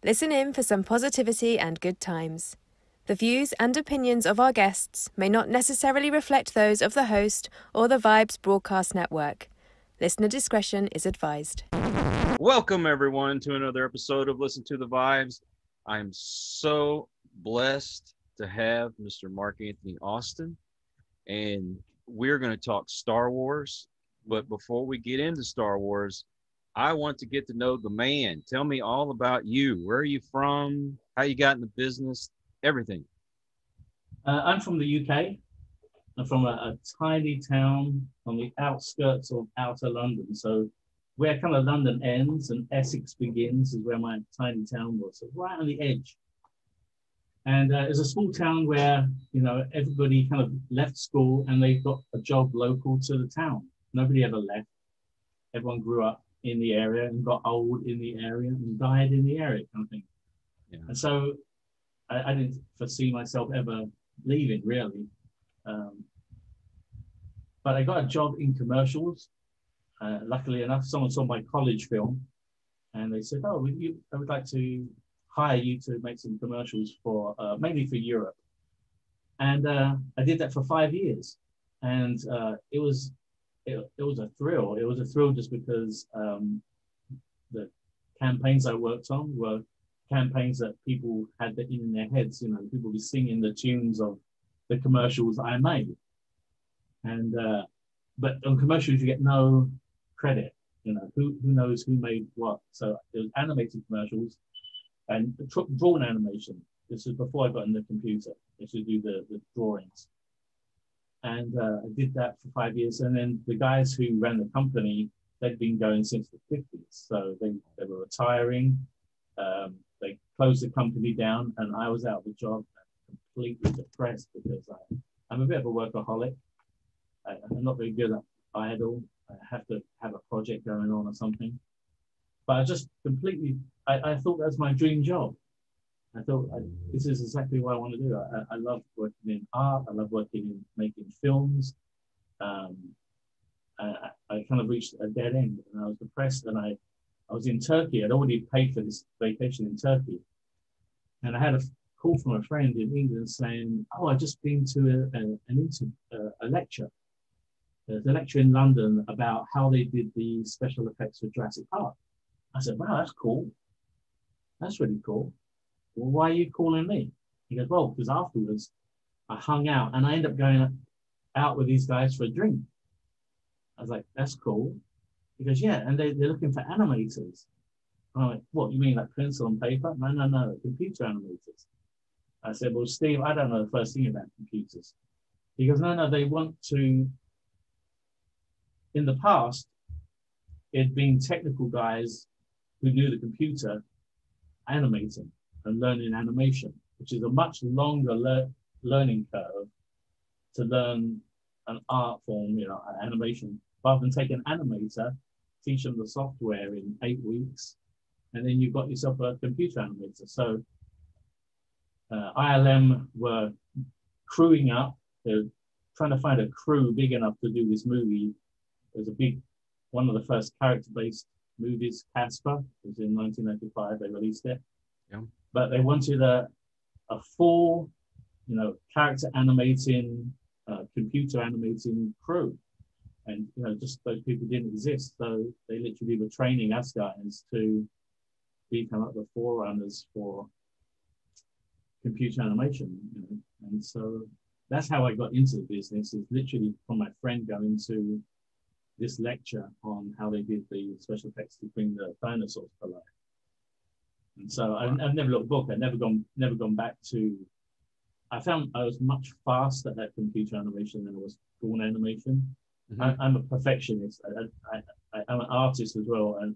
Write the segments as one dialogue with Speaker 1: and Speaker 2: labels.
Speaker 1: Listen in for some positivity and good times. The views and opinions of our guests may not necessarily reflect those of the host or the Vibes Broadcast Network. Listener discretion is advised.
Speaker 2: Welcome, everyone, to another episode of Listen to the Vibes. I'm so blessed to have Mr. Mark Anthony Austin, and we're going to talk Star Wars. But before we get into Star Wars, I want to get to know the man. Tell me all about you. Where are you from? How you got in the business? Everything.
Speaker 3: I'm from the UK. I'm from a tiny town on the outskirts of outer London. So where kind of London ends and Essex begins is where my tiny town was. So right on the edge. And it's a small town where, you know, everybody kind of left school and they got a job local to the town. Nobody ever left. Everyone grew up in the area and got old in the area and died in the area, kind of thing. Yeah. And so I didn't foresee myself ever leaving, really. But I got a job in commercials. Luckily enough, someone saw my college film and they said, oh, I would like to hire you to make some commercials for, mainly for Europe. And I did that for 5 years. And it was a thrill. It was a thrill just because the campaigns I worked on were campaigns that people had in their heads. You know, people were singing the tunes of the commercials I made. And but on commercials you get no credit. You know, who knows who made what? So it was animated commercials and drawn animation. This was before I got in the computer. I used to do the drawings. And I did that for 5 years. And then the guys who ran the company, they'd been going since the 50s. So they were retiring. They closed the company down and I was out of the job and completely depressed because I'm a bit of a workaholic. I'm not very good at idle. I have to have a project going on or something. But I just completely, I thought that's my dream job. I thought this is exactly what I want to do. I love working in art. I love working in making films. I kind of reached a dead end and I was depressed and I was in Turkey. I'd already paid for this vacation in Turkey. And I had a call from a friend in England saying, oh, I've just been to a lecture. There's a lecture in London about how they did the special effects for Jurassic Park. I said, wow, that's cool. That's really cool. Well, why are you calling me? He goes, well, because afterwards I hung out and I ended up going out with these guys for a drink. I was like, that's cool. He goes, yeah, and they're looking for animators. And I'm like, what, you mean like pencil and paper? No, computer animators. I said, well, Steve, I don't know the first thing about computers. He goes, no, they want to, in the past, it'd been technical guys who knew the computer animating and learning animation, which is a much longer learning curve to learn an art form, you know, animation, rather than take an animator, teach them the software in 8 weeks, and then you've got yourself a computer animator. So ILM were crewing up. They're trying to find a crew big enough to do this movie. It was one of the first character-based movies, Casper. It was in 1995, they released it. Yeah. But they wanted a full, you know, character animating, computer animating crew. And, you know, just those people didn't exist. So they literally were training us guys to become like the forerunners for computer animation, you know. And so that's how I got into the business, is literally from my friend going to this lecture on how they did the special effects to bring the dinosaurs to life. And so I've never looked back. I've never gone back to. I found I was much faster at computer animation than I was drawn animation. Mm-hmm. I'm a perfectionist. I'm an artist as well, and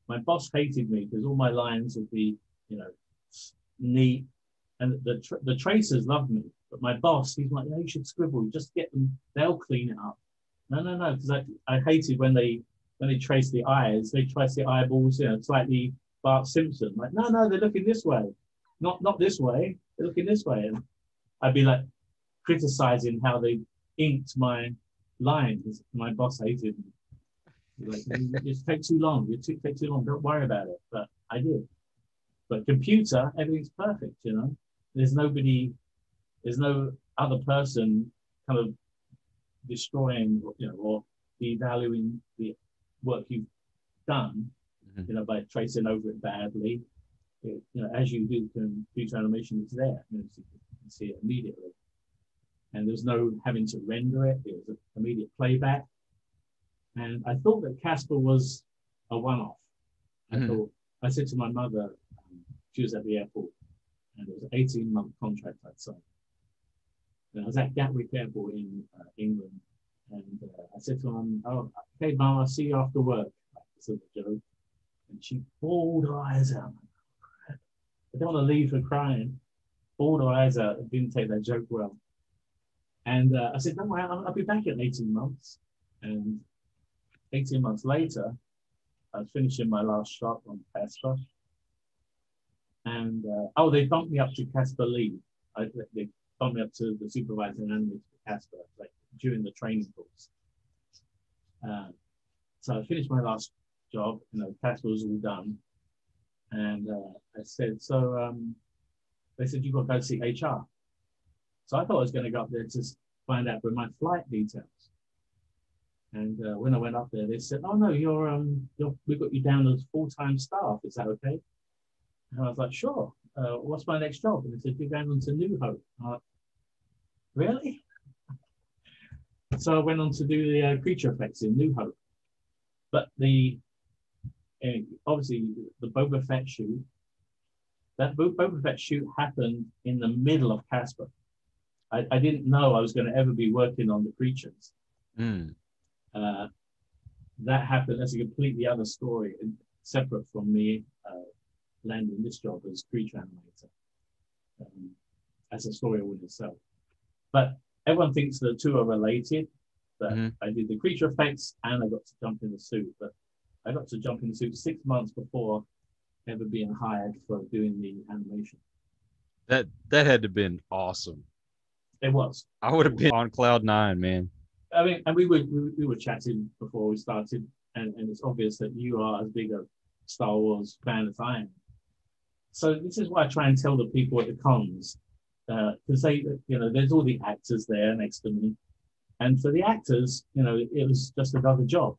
Speaker 3: my boss hated me because all my lines would be, you know, neat, and the tracers loved me But my boss, he's like, you should scribble, just get them, they'll clean it up. No, because I hated when they trace the eyes, they trace the eyeballs, slightly Bart Simpson. Like, no, they're looking this way. Not this way, they're looking this way. And I'd be like criticizing how they inked my lines. My boss hated me. Like, you just take too long. You take too long. Don't worry about it. But I did. But computer, everything's perfect. There's no other person kind of destroying, or devaluing the work you've done, by tracing over it badly. As you do computer animation, it's there. You can see it immediately. And there's no having to render it. It was immediate playback. And I thought that Casper was a one-off. I said to my mother, she was at the airport, and it was an 18-month contract I'd signed. And I was at Gatwick Airport in England, and I said to her, "Oh, okay, Mum, I'll see you after work." That's a joke. And she bawled her eyes out. I don't want to leave her crying. Bawled her eyes out and didn't take that joke well. And I said, "Don't worry, I'll be back in 18 months." And 18 months later, I was finishing my last shot on Casper. And, they bumped me up to Casper lead. They bumped me up to the supervising animator for Casper, like during the training course. So I finished my last job, Casper was all done. And I said, they said, "You've got to go see HR." So I thought I was going to go up there to find out with my flight details. And when I went up there, they said, "Oh no, we've got you down as full-time staff. Is that okay?" And I was like, "Sure. What's my next job?" And they said, "You're going on to New Hope." I'm like, "Really?" So I went on to do the creature effects in New Hope. But obviously the Boba Fett shoot, that Boba Fett shoot happened in the middle of Casper. I didn't know I was going to ever be working on the creatures. That happened. That's a completely other story, separate from me landing this job as creature animator. As a story within itself. But everyone thinks the two are related. But I did the creature effects and I got to jump in the suit. But I got to jump in the suit 6 months before ever being hired for doing the animation.
Speaker 2: That had to have been awesome.
Speaker 3: It was.
Speaker 2: I would have been on cloud nine, man.
Speaker 3: I mean, and we were chatting before we started, and it's obvious that you are as big a Star Wars fan as I am. So this is why I try and tell the people at the cons, because there's all the actors there next to me, and for the actors, it was just another job,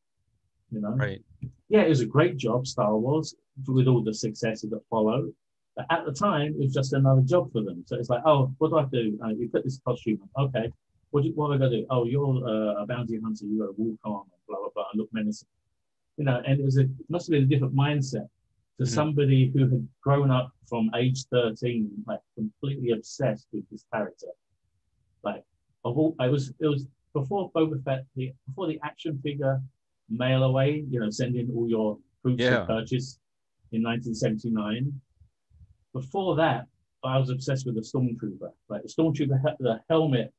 Speaker 2: Right.
Speaker 3: Yeah, it was a great job, Star Wars, with all the successes that followed. But at the time, it was just another job for them. So it's like, oh, what do I have to do? You put this costume on. Okay. What am I going to do? Oh, you're a bounty hunter. You got to walk on, blah, blah, blah, and look menacing. And it must have been a different mindset to somebody who had grown up from age 13, like completely obsessed with this character. Like, it was before Boba Fett, before the action figure mail away, sending all your proofs of purchase in 1979. Before that, I was obsessed with the Stormtrooper. Like the Stormtrooper, the helmet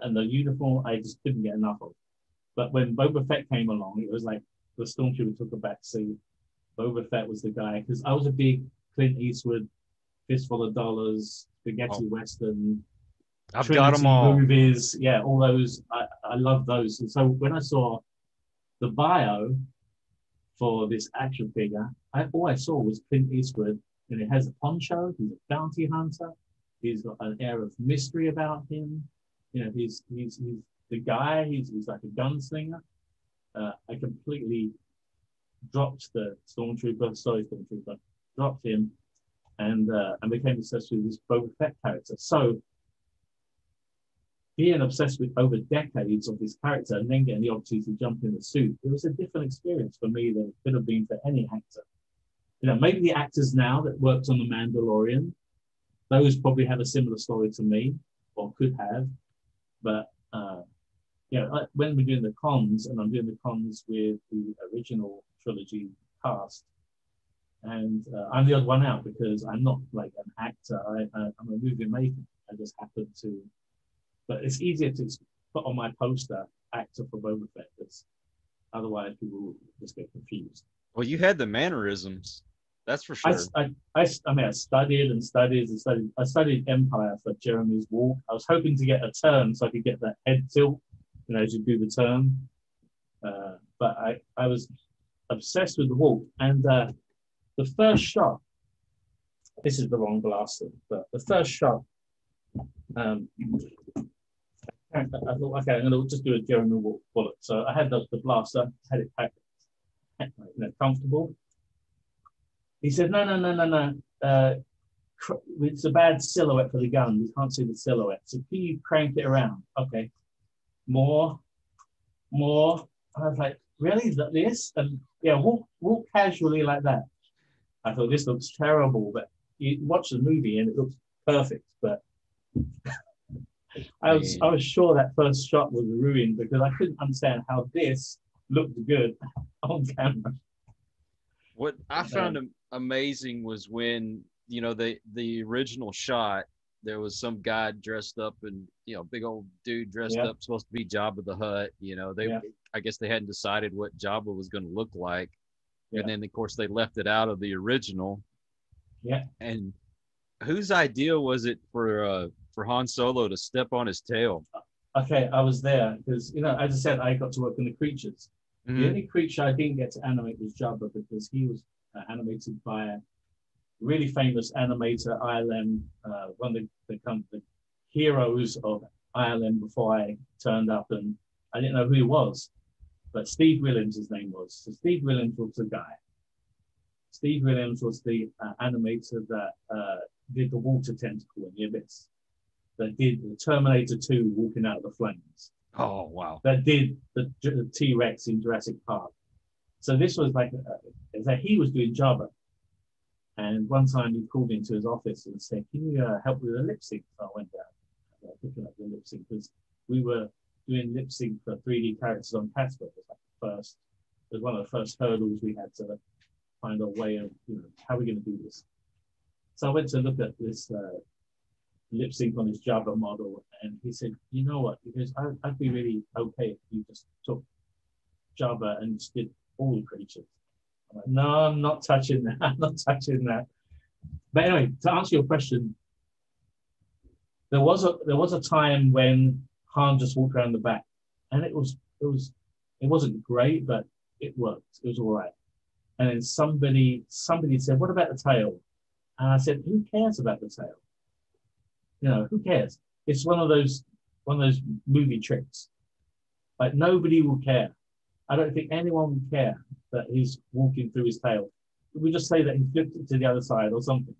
Speaker 3: and the uniform, I just couldn't get enough of. But when Boba Fett came along, it was like the Stormtrooper took a back seat. Boba Fett was the guy, because I was a big Clint Eastwood, Fistful of Dollars, spaghetti western,
Speaker 2: I've
Speaker 3: Trinity
Speaker 2: got them all.
Speaker 3: movies. Yeah, all those. I love those. And so when I saw the bio for this action figure, all I saw was Clint Eastwood, and it has a poncho. He's a bounty hunter. He's got an air of mystery about him. He's the guy. He's like a gunslinger. I completely dropped the Stormtrooper, dropped him, and became obsessed with this Boba Fett character. So being obsessed with over decades of this character and then getting the opportunity to jump in the suit, it was a different experience for me than it could have been for any actor. Maybe the actors now that worked on The Mandalorian, those probably have a similar story to me, or could have. But when we're doing the cons, and I'm doing the cons with the original trilogy cast, and I'm the odd one out because I'm not like an actor. I'm a movie maker. I just happened to, but it's easier to put on my poster actor for Boba Fett, because otherwise people will just get confused.
Speaker 2: Well, you had the mannerisms, that's for sure.
Speaker 3: I mean, I studied and studied and studied. I studied Empire for Jeremy's walk. I was hoping to get a turn so I could get that head tilt, as you do the turn. But I was obsessed with the walk. And the first shot, this is the wrong blaster, but the first shot, I thought, okay, I'm going to just do a Jeremy walk bullet. So I had the blaster, had it packed, comfortable. He said, no. It's a bad silhouette for the gun. We can't see the silhouette. So can you crank it around? Okay. More. I was like, really? This? And yeah, walk casually like that. I thought, this looks terrible, but you watch the movie and it looks perfect. But I was sure that first shot was ruined because I couldn't understand how this looked good on camera.
Speaker 2: What I found amazing was when, the original shot, there was some guy dressed up and, big old dude dressed up, supposed to be Jabba the Hutt. I guess they hadn't decided what Jabba was going to look like. Yeah. And then, of course, they left it out of the original.
Speaker 3: Yeah.
Speaker 2: And whose idea was it for Han Solo to step on his tail?
Speaker 3: Okay, I was there because, as I said, I got to work on the creatures. Mm-hmm. The only creature I didn't get to animate was Jabba because he was animated by a really famous animator, ILM, one of the heroes of ILM before I turned up, and I didn't know who he was, but Steve Williams, his name was. So Steve Williams was the guy. Steve Williams was the animator that did the water tentacle in the Abyss, that did the Terminator 2 walking out of the flames.
Speaker 2: Oh, wow.
Speaker 3: That did the T-Rex in Jurassic Park. So this was like, he was doing Jabba. And one time he called me into his office and said, can you help with a lip sync? So I went down, picking up the lip sync, because we were doing lip sync for 3D characters on Casper. It was one of the first hurdles we had to find a way of, how are we going to do this? So I went to look at this lip sync on his Jabba model, and he said, you know what? Because I'd be really okay if you just took Jabba and just did all the creatures. I'm like, no, I'm not touching that. I'm not touching that. But anyway, to answer your question, there was a time when Han just walked around the back, and it wasn't great, but it worked. It was all right. And then somebody said, what about the tail? And I said, who cares about the tail? Who cares? It's one of those movie tricks. Like, nobody will care. I don't think anyone would care that he's walking through his tail. We just say that he flipped it to the other side or something,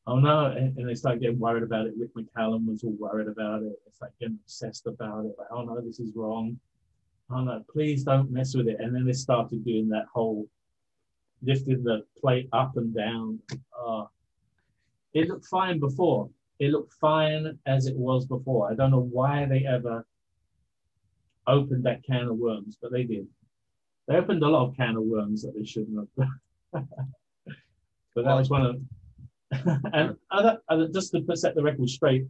Speaker 3: Oh no, and they start getting worried about it. Rick McCallum was all worried about it. It's like getting obsessed about it. Like, oh no, this is wrong. Oh no, please don't mess with it. And then they started doing that whole lifting the plate up and down. It looked fine before. It looked fine as it was before. I don't know why they ever opened that can of worms, but they did. They opened a lot of can of worms that they shouldn't have. But that was one of them. And just to set the record straight,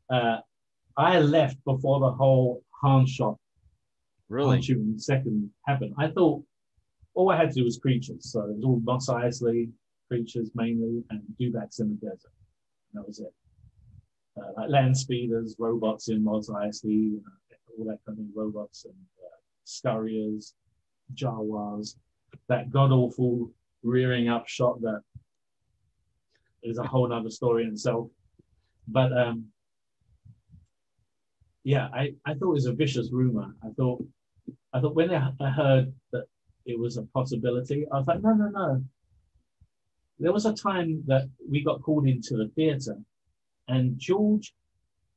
Speaker 3: I left before the whole Han shot.
Speaker 2: Really?
Speaker 3: Second happened. I thought all I had to do was creatures. So it was all Mos Eisley creatures mainly, and dewbacks in the desert. And that was it. Like land speeders, robots in Mos Eisley, all that kind of robots, and scurriers, Jawas. That god-awful rearing up shot that is a whole other story in itself. But yeah, I thought it was a vicious rumor. I thought when I heard that it was a possibility, I was like, no. There was a time that we got called into the theater, and George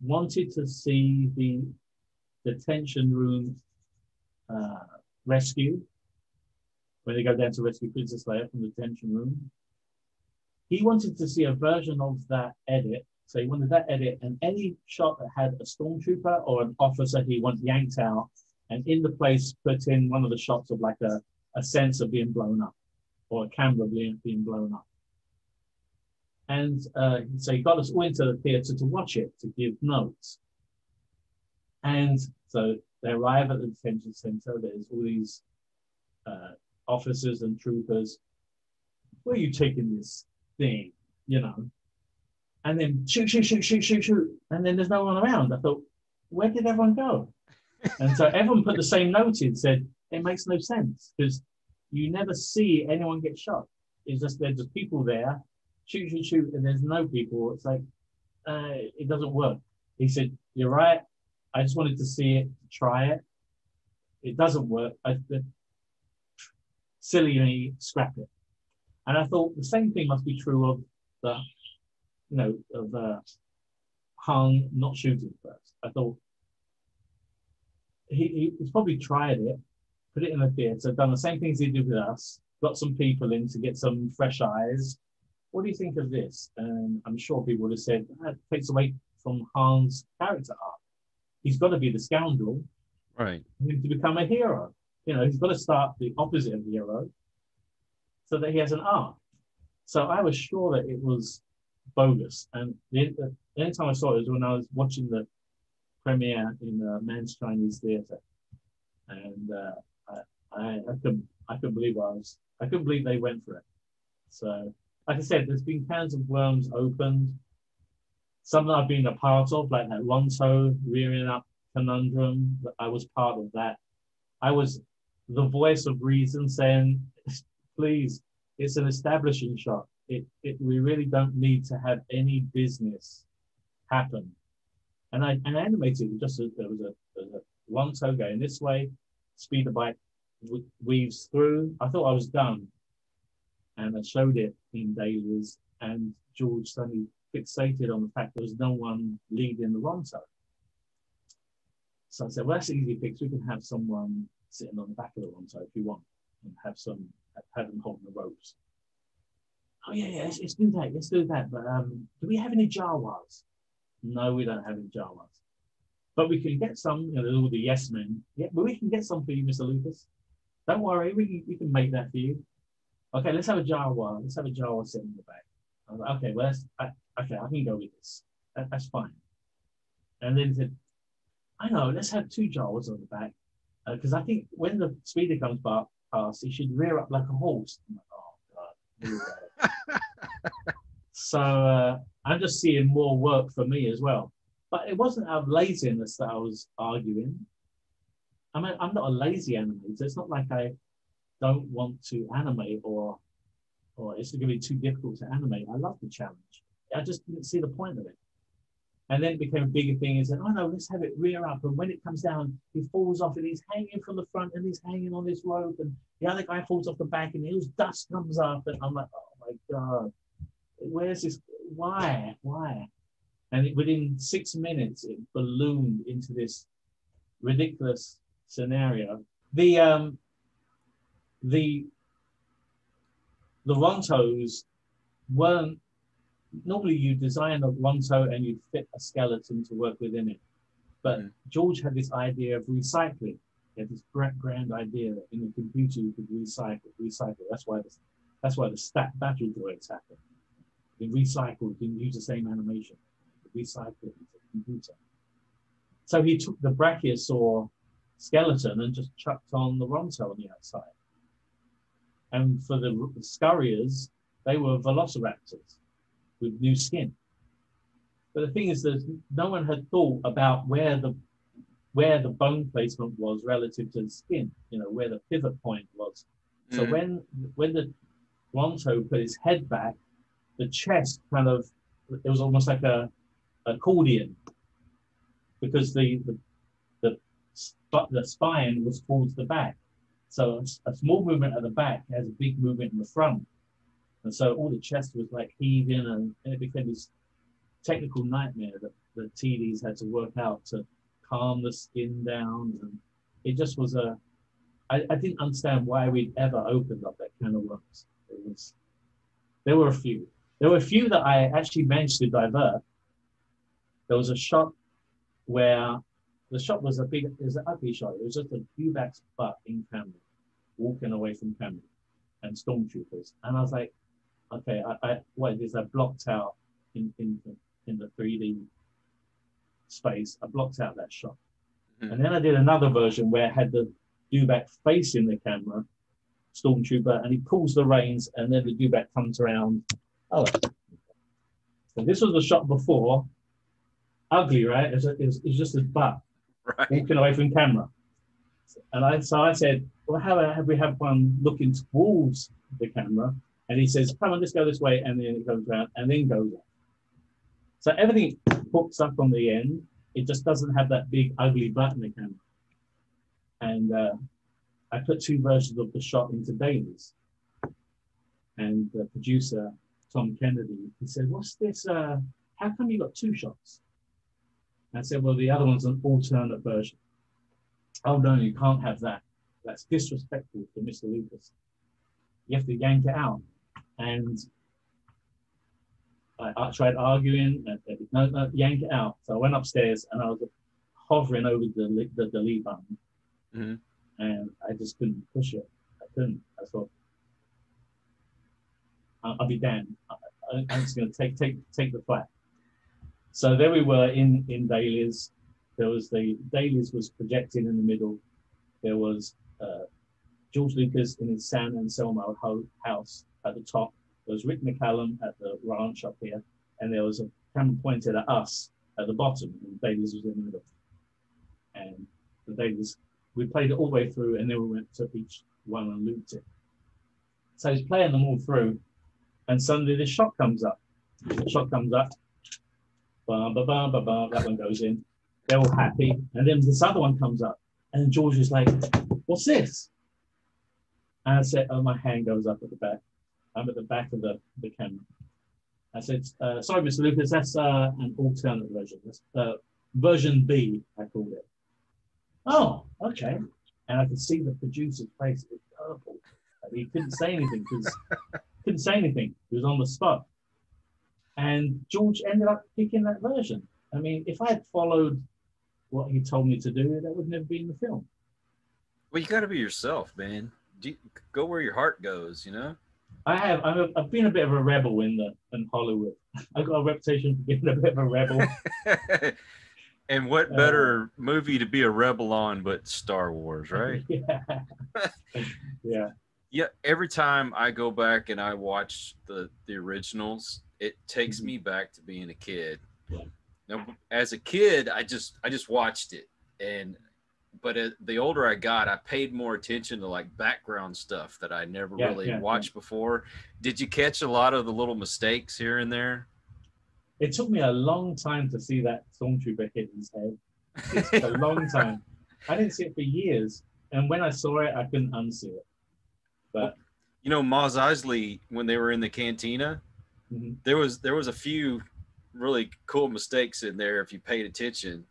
Speaker 3: wanted to see the detention room rescue, when they go down to rescue Princess Leia from the detention room. He wanted to see a version of that edit. So he wanted that edit, and any shot that had a stormtrooper or an officer he wanted yanked out, and in the place put in one of the shots of like a sensor being blown up or a camera being blown up. And so he got us all into the theatre to watch it, to give notes. And so they arrive at the detention centre. There's all these officers and troopers. Where are you taking this thing? You know? And then shoot, shoot, shoot, shoot, shoot, shoot. And then there's no one around. I thought, where did everyone go? And so everyone put the same note in, said, it makes no sense because you never see anyone get shot. It's just, there's just people there, shoot, shoot, shoot, and there's no people. It's like, it doesn't work. He said, you're right. I just wanted to see it, try it. It doesn't work. Silly me, scrap it. And I thought the same thing must be true of the, you know, of Han not shooting first. I thought he's probably tried it, put it in the theatre, done the same things he did with us, got some people in to get some fresh eyes. What do you think of this? And I'm sure people would have said, that takes away from Han's character arc. He's got to be the scoundrel,
Speaker 2: right,
Speaker 3: to become a hero. You know, he's got to start the opposite of the hero so that he has an arc. So I was sure that it was bogus. And the only time I saw it was when I was watching the premiere in Man's Chinese Theatre. And I couldn't believe I couldn't believe they went for it. So, like I said, there's been cans of worms opened. Some that I've been a part of, like that Ronto rearing up conundrum. I was part of that. I was the voice of reason saying, please, it's an establishing shot. We really don't need to have any business happen. And I animated it just as there was a Ronto going this way, speeder bike weaves through. I thought I was done. And I showed it in dailies, and George suddenly fixated on the fact there was no one leading the Ronto. So I said, well, that's an easy fix. We can have someone sitting on the back of the Ronto if you want, and have them holding the ropes. Oh yeah, let's do that. Let's do that. But do we have any Jawas? No, we don't have any Jawas. But we can get some, you know, there's all the yes men. Yeah, but we can get some for you, Mr. Lucas. Don't worry, we can make that for you. Okay, let's have a Jawa. Let's have a Jawa sitting in the back. I was like, okay, well, I can go with this. That's fine. And then he said, I know, let's have two Jawas on the back. Because I think when the speeder comes past, he should rear up like a horse. I'm like, oh, God. So I'm just seeing more work for me as well. But it wasn't out of laziness that I was arguing. I mean, I'm not a lazy animator. It's not like I don't want to animate or it's going to be too difficult to animate. I love the challenge. I just didn't see the point of it. And then it became a bigger thing. He said, oh no, let's have it rear up. And when it comes down, he falls off and he's hanging from the front and he's hanging on this rope. And the other guy falls off the back and his dust comes up. And I'm like, oh my God, where's this? Why? And within 6 minutes, it ballooned into this ridiculous scenario. The Rontos weren't, normally you design a Ronto and you fit a skeleton to work within it. But George had this idea of recycling. He had this grand idea that in the computer you could recycle. That's why the stat battle droids happen. You recycle, you can use the same animation. Recycle it into the computer. So he took the Brachiosaur skeleton and just chucked on the Ronto on the outside. And for the Scurriers, they were velociraptors with new skin. But the thing is that no one had thought about where the bone placement was relative to the skin, you know, where the pivot point was. So when the Ronto put his head back, the chest kind of, it was almost like a accordion, because the spine was towards the back. So a small movement at the back has a big movement in the front. And so all the chest was like heaving, and it became this technical nightmare that the TDs had to work out to calm the skin down. And it just was I didn't understand why we'd ever opened up that can of worms. There were a few. There were a few that I actually managed to divert. There was a shot where the shot was it was an ugly shot. It was just a Dewback's butt in camera, walking away from camera, and stormtroopers. And I was like, okay, what it is, I blocked out in the 3D space. I blocked out that shot, and then I did another version where I had the Dewback facing the camera, Stormtrooper, and he pulls the reins, and then the Dewback comes around. Oh, so this was the shot before. Ugly, right? It's just his butt walking away from camera. And I said, well, how about we have one looking towards the camera? And he says, come on, let's go this way. And then it goes around and then goes up. So everything hooks up on the end. It just doesn't have that big, ugly butt in the camera. And I put 2 versions of the shot into dailies. And the producer, Tom Kennedy, he said, what's this? How come you got 2 shots? And I said, well, the other one's an alternate version. Oh, no, you can't have that. That's disrespectful to Mr. Lucas. You have to yank it out. And I tried arguing. And said, no, yank it out. So I went upstairs and I was hovering over the delete button. Mm-hmm. And I just couldn't push it. I couldn't. I thought, I'll be damned. I'm just going to take the fight. So there we were in dailies. There was the dailies was projected in the middle. There was George Lucas in his San Anselmo house at the top. There was Rick McCallum at the ranch up here, and there was a camera pointed at us at the bottom, and dailies was in the middle. And the dailies, we played it all the way through, and then we went to each one and looped it. So he's playing them all through, and suddenly this shot comes up. The shot comes up. Ba, ba, ba, ba, ba, that one goes in. They're all happy. And then this other one comes up. And George is like, what's this? And I said, oh, my hand goes up at the back. I'm at the back of the camera. I said, sorry, Mr. Lucas, that's an alternate version. That's version B, I called it. Oh, okay. And I could see the producer's face was purple. He couldn't say anything He was on the spot. And George ended up picking that version. I mean, if I had followed what he told me to do, that would never be in the film.
Speaker 2: Well, you got to be yourself, man. Go where your heart goes, you know?
Speaker 3: I've been a bit of a rebel in Hollywood. I've got a reputation for being a bit of a rebel.
Speaker 2: And what better movie to be a rebel on but Star Wars, right?
Speaker 3: Yeah. Yeah.
Speaker 2: Yeah, every time I go back and I watch the originals, it takes me back to being a kid.
Speaker 3: Yeah.
Speaker 2: Now, as a kid, I just watched it, but the older I got, I paid more attention to like background stuff that I never really watched before. Did you catch a lot of the little mistakes here and there?
Speaker 3: It took me a long time to see that stormtrooper hit his head. It's a long time. I didn't see it for years, and when I saw it, I couldn't unsee it. But
Speaker 2: you know, Mos Eisley, when they were in the cantina, there was a few really cool mistakes in there if you paid attention.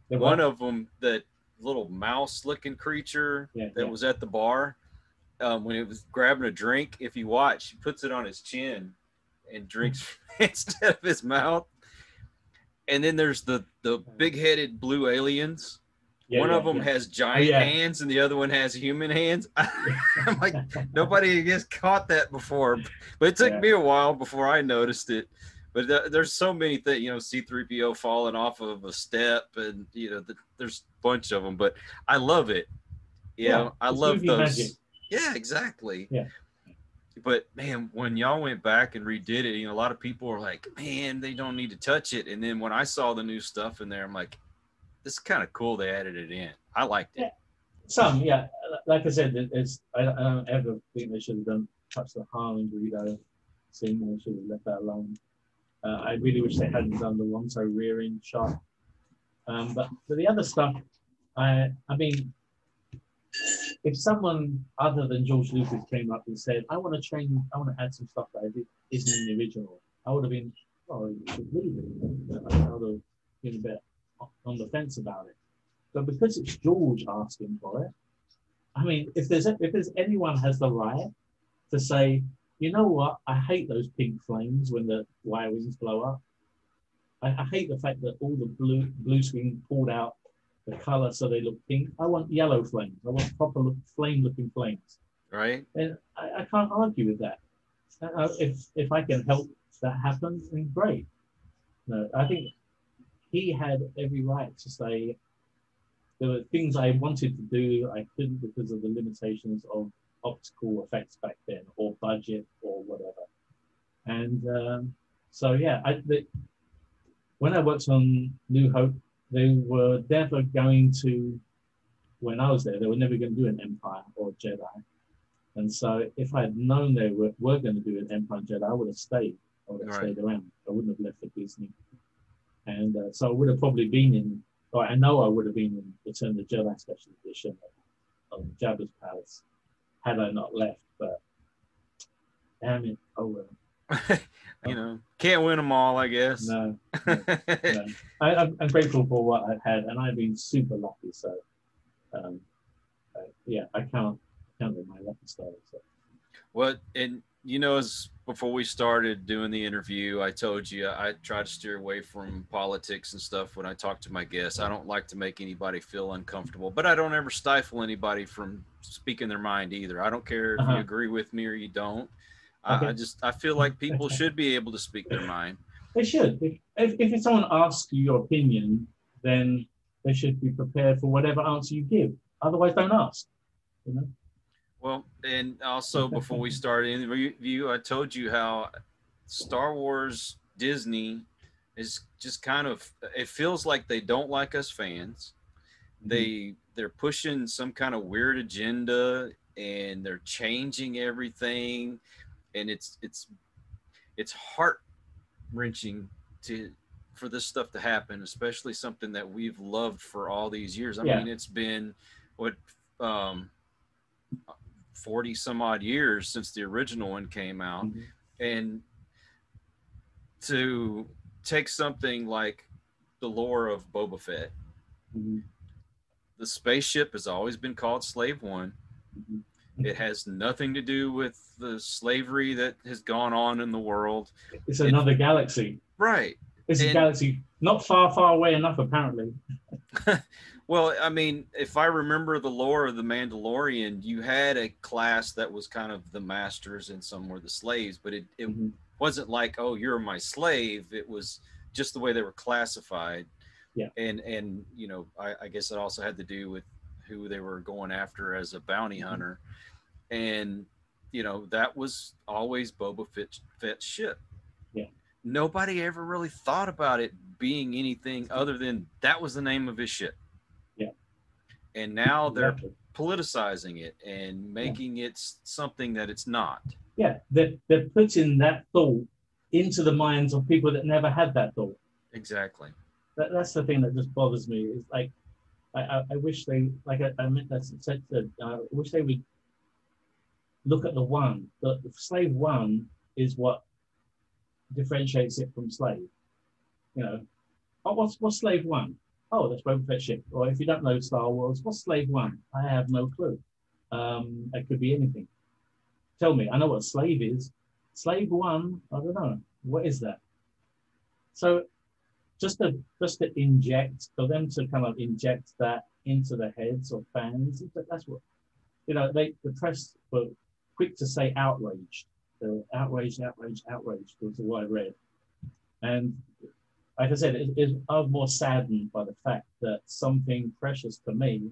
Speaker 2: One of them, that little mouse-looking creature that was at the bar, when it was grabbing a drink, if you watch, he puts it on his chin and drinks instead of his mouth. And then there's the big-headed blue aliens. One of them has giant hands and the other one has human hands. I'm like, nobody has caught that before. But it took me a while before I noticed it. But there's so many things, you know, C-3PO falling off of a step, and, you know, there's a bunch of them. But I love it. You know, I love those. Magic. Yeah, exactly. Yeah. But, man, when y'all went back and redid it, you know, a lot of people were like, man, they don't need to touch it. And then when I saw the new stuff in there, I'm like, this is kind of cool they added it in. I liked it.
Speaker 3: Yeah. Like I said, I don't ever think they should have touch the Harlan Greedo scene. They should have left that alone. I really wish they hadn't done the Ronto rearing shot. But for the other stuff, I mean, if someone other than George Lucas came up and said, I want to add some stuff that isn't in the original, I would have been, you should leave it. I would have been a bit on the fence about it. But because it's George asking for it, I mean, if there's anyone has the right to say, you know what, I hate those pink flames when the Y wings blow up. I hate the fact that all the blue screen pulled out the color so they look pink. I want yellow flames. I want proper flame-looking flames.
Speaker 2: Right.
Speaker 3: And I can't argue with that. if I can help that happen, then great. No, I think he had every right to say there were things I wanted to do, I couldn't because of the limitations of optical effects back then, or budget, or whatever. And so yeah, when I worked on New Hope, they were never going to, when I was there, they were never going to do an Empire or Jedi. And so if I had known they were going to do an Empire and Jedi, I would have stayed. I would have stayed around. I wouldn't have left for Disney. And so I would have probably been in, or I know I would have been in Return of the Jedi Special Edition of Jabba's Palace had I not left. But damn it, oh well.
Speaker 2: You know, can't win them all, I guess.
Speaker 3: No. I'm grateful for what I've had, and I've been super lucky. So, yeah, I can't with my lucky stars. So.
Speaker 2: Well, and you know, as before we started doing the interview, I told you I try to steer away from politics and stuff when I talk to my guests. I don't like to make anybody feel uncomfortable, but I don't ever stifle anybody from speaking their mind either. I don't care if you agree with me or you don't. Okay. I feel like people should be able to speak their mind.
Speaker 3: They should. If someone asks you your opinion, then they should be prepared for whatever answer you give. Otherwise, don't ask. You know.
Speaker 2: Well, and also before we started the review, I told you how Star Wars Disney is just kind of, it feels like they don't like us fans. They're pushing some kind of weird agenda, and they're changing everything, and it's heart-wrenching for this stuff to happen, especially something that we've loved for all these years. I mean, it's been what 40 some odd years since the original one came out, and to take something like the lore of Boba Fett, the spaceship has always been called Slave One. It has nothing to do with the slavery that has gone on in the world.
Speaker 3: It's another galaxy.
Speaker 2: Right.
Speaker 3: It's a galaxy not far, far away enough, apparently.
Speaker 2: Well, I mean, if I remember the lore of the Mandalorian, you had a class that was kind of the masters and some were the slaves, but it wasn't like, oh, you're my slave. It was just the way they were classified.
Speaker 3: Yeah.
Speaker 2: And you know, I guess it also had to do with who they were going after as a bounty hunter. And, you know, that was always Boba Fett's ship.
Speaker 3: Yeah.
Speaker 2: Nobody ever really thought about it being anything other than that was the name of his ship.
Speaker 3: Yeah.
Speaker 2: And now they're politicizing it and making it something that it's not.
Speaker 3: Yeah, they're putting that thought into the minds of people that never had that thought.
Speaker 2: Exactly.
Speaker 3: That's the thing that just bothers me. Is like, I wish they, like I meant that said, I wish they would look at the one. The slave one is what differentiates it from slave. You know, oh, what's slave one? Oh, that's Boba Fett ship. Or if you don't know Star Wars, what's slave one? I have no clue. It could be anything. Tell me, I know what slave is. Slave one, I don't know. What is that? So just to inject, for them to kind of inject that into the heads of fans, that's what, you know, the press were quick to say outraged. They were outraged was what I read. And like I said, I was more saddened by the fact that something precious to me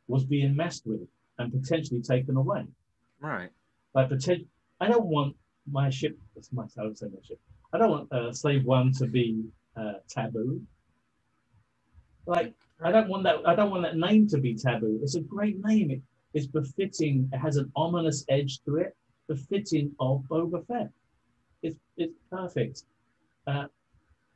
Speaker 3: was being messed with and potentially taken away.
Speaker 2: Right.
Speaker 3: Like I don't want my ship. I would say my ship. I don't want Slave One to be taboo. Like I don't want that name to be taboo. It's a great name. It's befitting. It has an ominous edge to it, befitting of Boba Fett. It's perfect.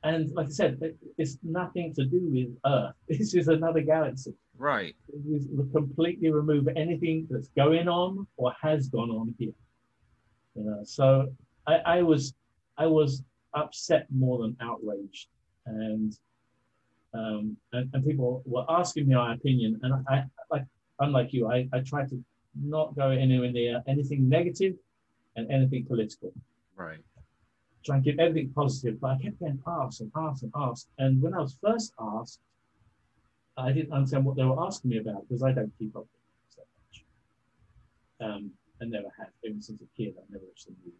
Speaker 3: And like I said, it's nothing to do with Earth. This is another galaxy.
Speaker 2: Right.
Speaker 3: We completely remove anything that's going on or has gone on here. You know, so I was upset more than outraged, and people were asking me my opinion, and I like, unlike you, I try to not go anywhere near anything negative and anything political.
Speaker 2: Right.
Speaker 3: Try and keep everything positive, but I kept getting asked and asked and asked. And when I was first asked, I didn't understand what they were asking me about because I don't keep up with it so much. I never have, even since a kid. I never watched the news.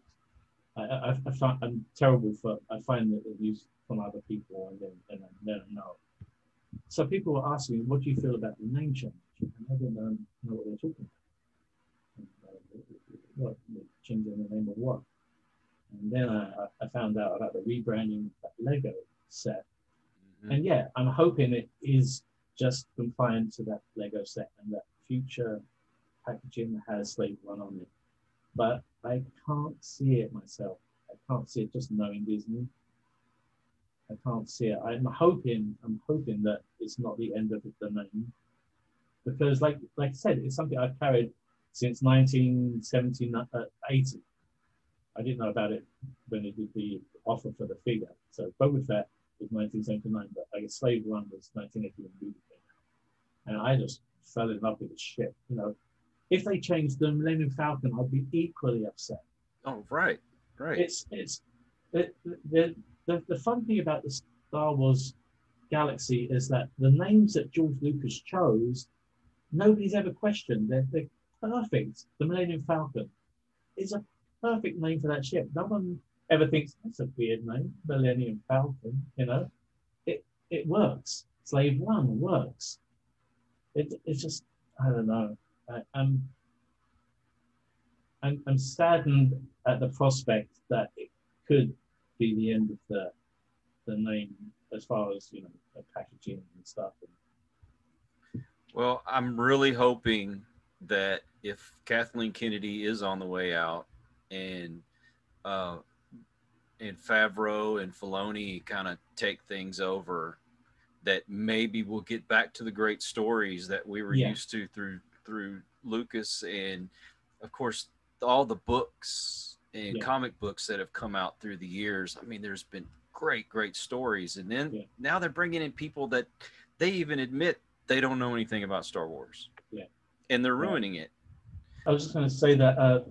Speaker 3: I'm terrible for, I find that it used from other people and then no. So people were asking me, what do you feel about the name change? And I didn't know what they were talking about. What, changing the name of what? And then I found out about the rebranding of that Lego set. Mm-hmm. And yeah, I'm hoping it is just confined to that Lego set and that future packaging has Slave One on it. But I can't see it myself. I can't see it just knowing Disney. I can't see it. I'm hoping that it's not the end of the name. Because like I said, it's something I've carried since 1980. I didn't know about it when they did the offer for the figure. So Boba Fett was 1979, but I guess Slave One was 1981 movie. And I just fell in love with the ship. You know, if they changed the Millennium Falcon, I'd be equally upset.
Speaker 2: Oh, right.
Speaker 3: It's the fun thing about the Star Wars galaxy is that the names that George Lucas chose, nobody's ever questioned. They're perfect. The Millennium Falcon is a perfect name for that ship. No one ever thinks that's a weird name, Millennium Falcon. You know, it works. Slave One works. It's just, I don't know. I'm saddened at the prospect that it could be the end of the name as far as, you know, the packaging and stuff.
Speaker 2: Well, I'm really hoping that if Kathleen Kennedy is on the way out and Favreau and Filoni kind of take things over, that maybe we'll get back to the great stories that we were used to through Lucas, and of course all the books and comic books that have come out through the years. I mean, there's been great stories, and then now they're bringing in people that they even admit they don't know anything about Star Wars, and they're ruining it.
Speaker 3: I was just going to say that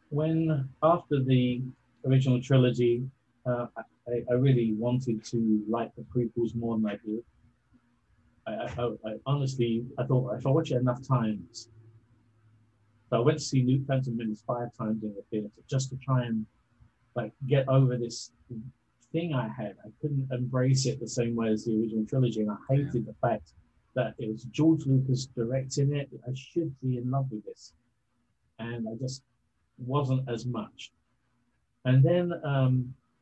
Speaker 3: when after the original trilogy, I really wanted to like the prequels more than I did. I honestly, I thought if I watch it enough times, so I went to see New Phantom Menace 5 times in the theater just to try and like get over this thing I had. I couldn't embrace it the same way as the original trilogy, and I hated the fact that it was George Lucas directing it. I should be in love with this, and I just wasn't as much. And then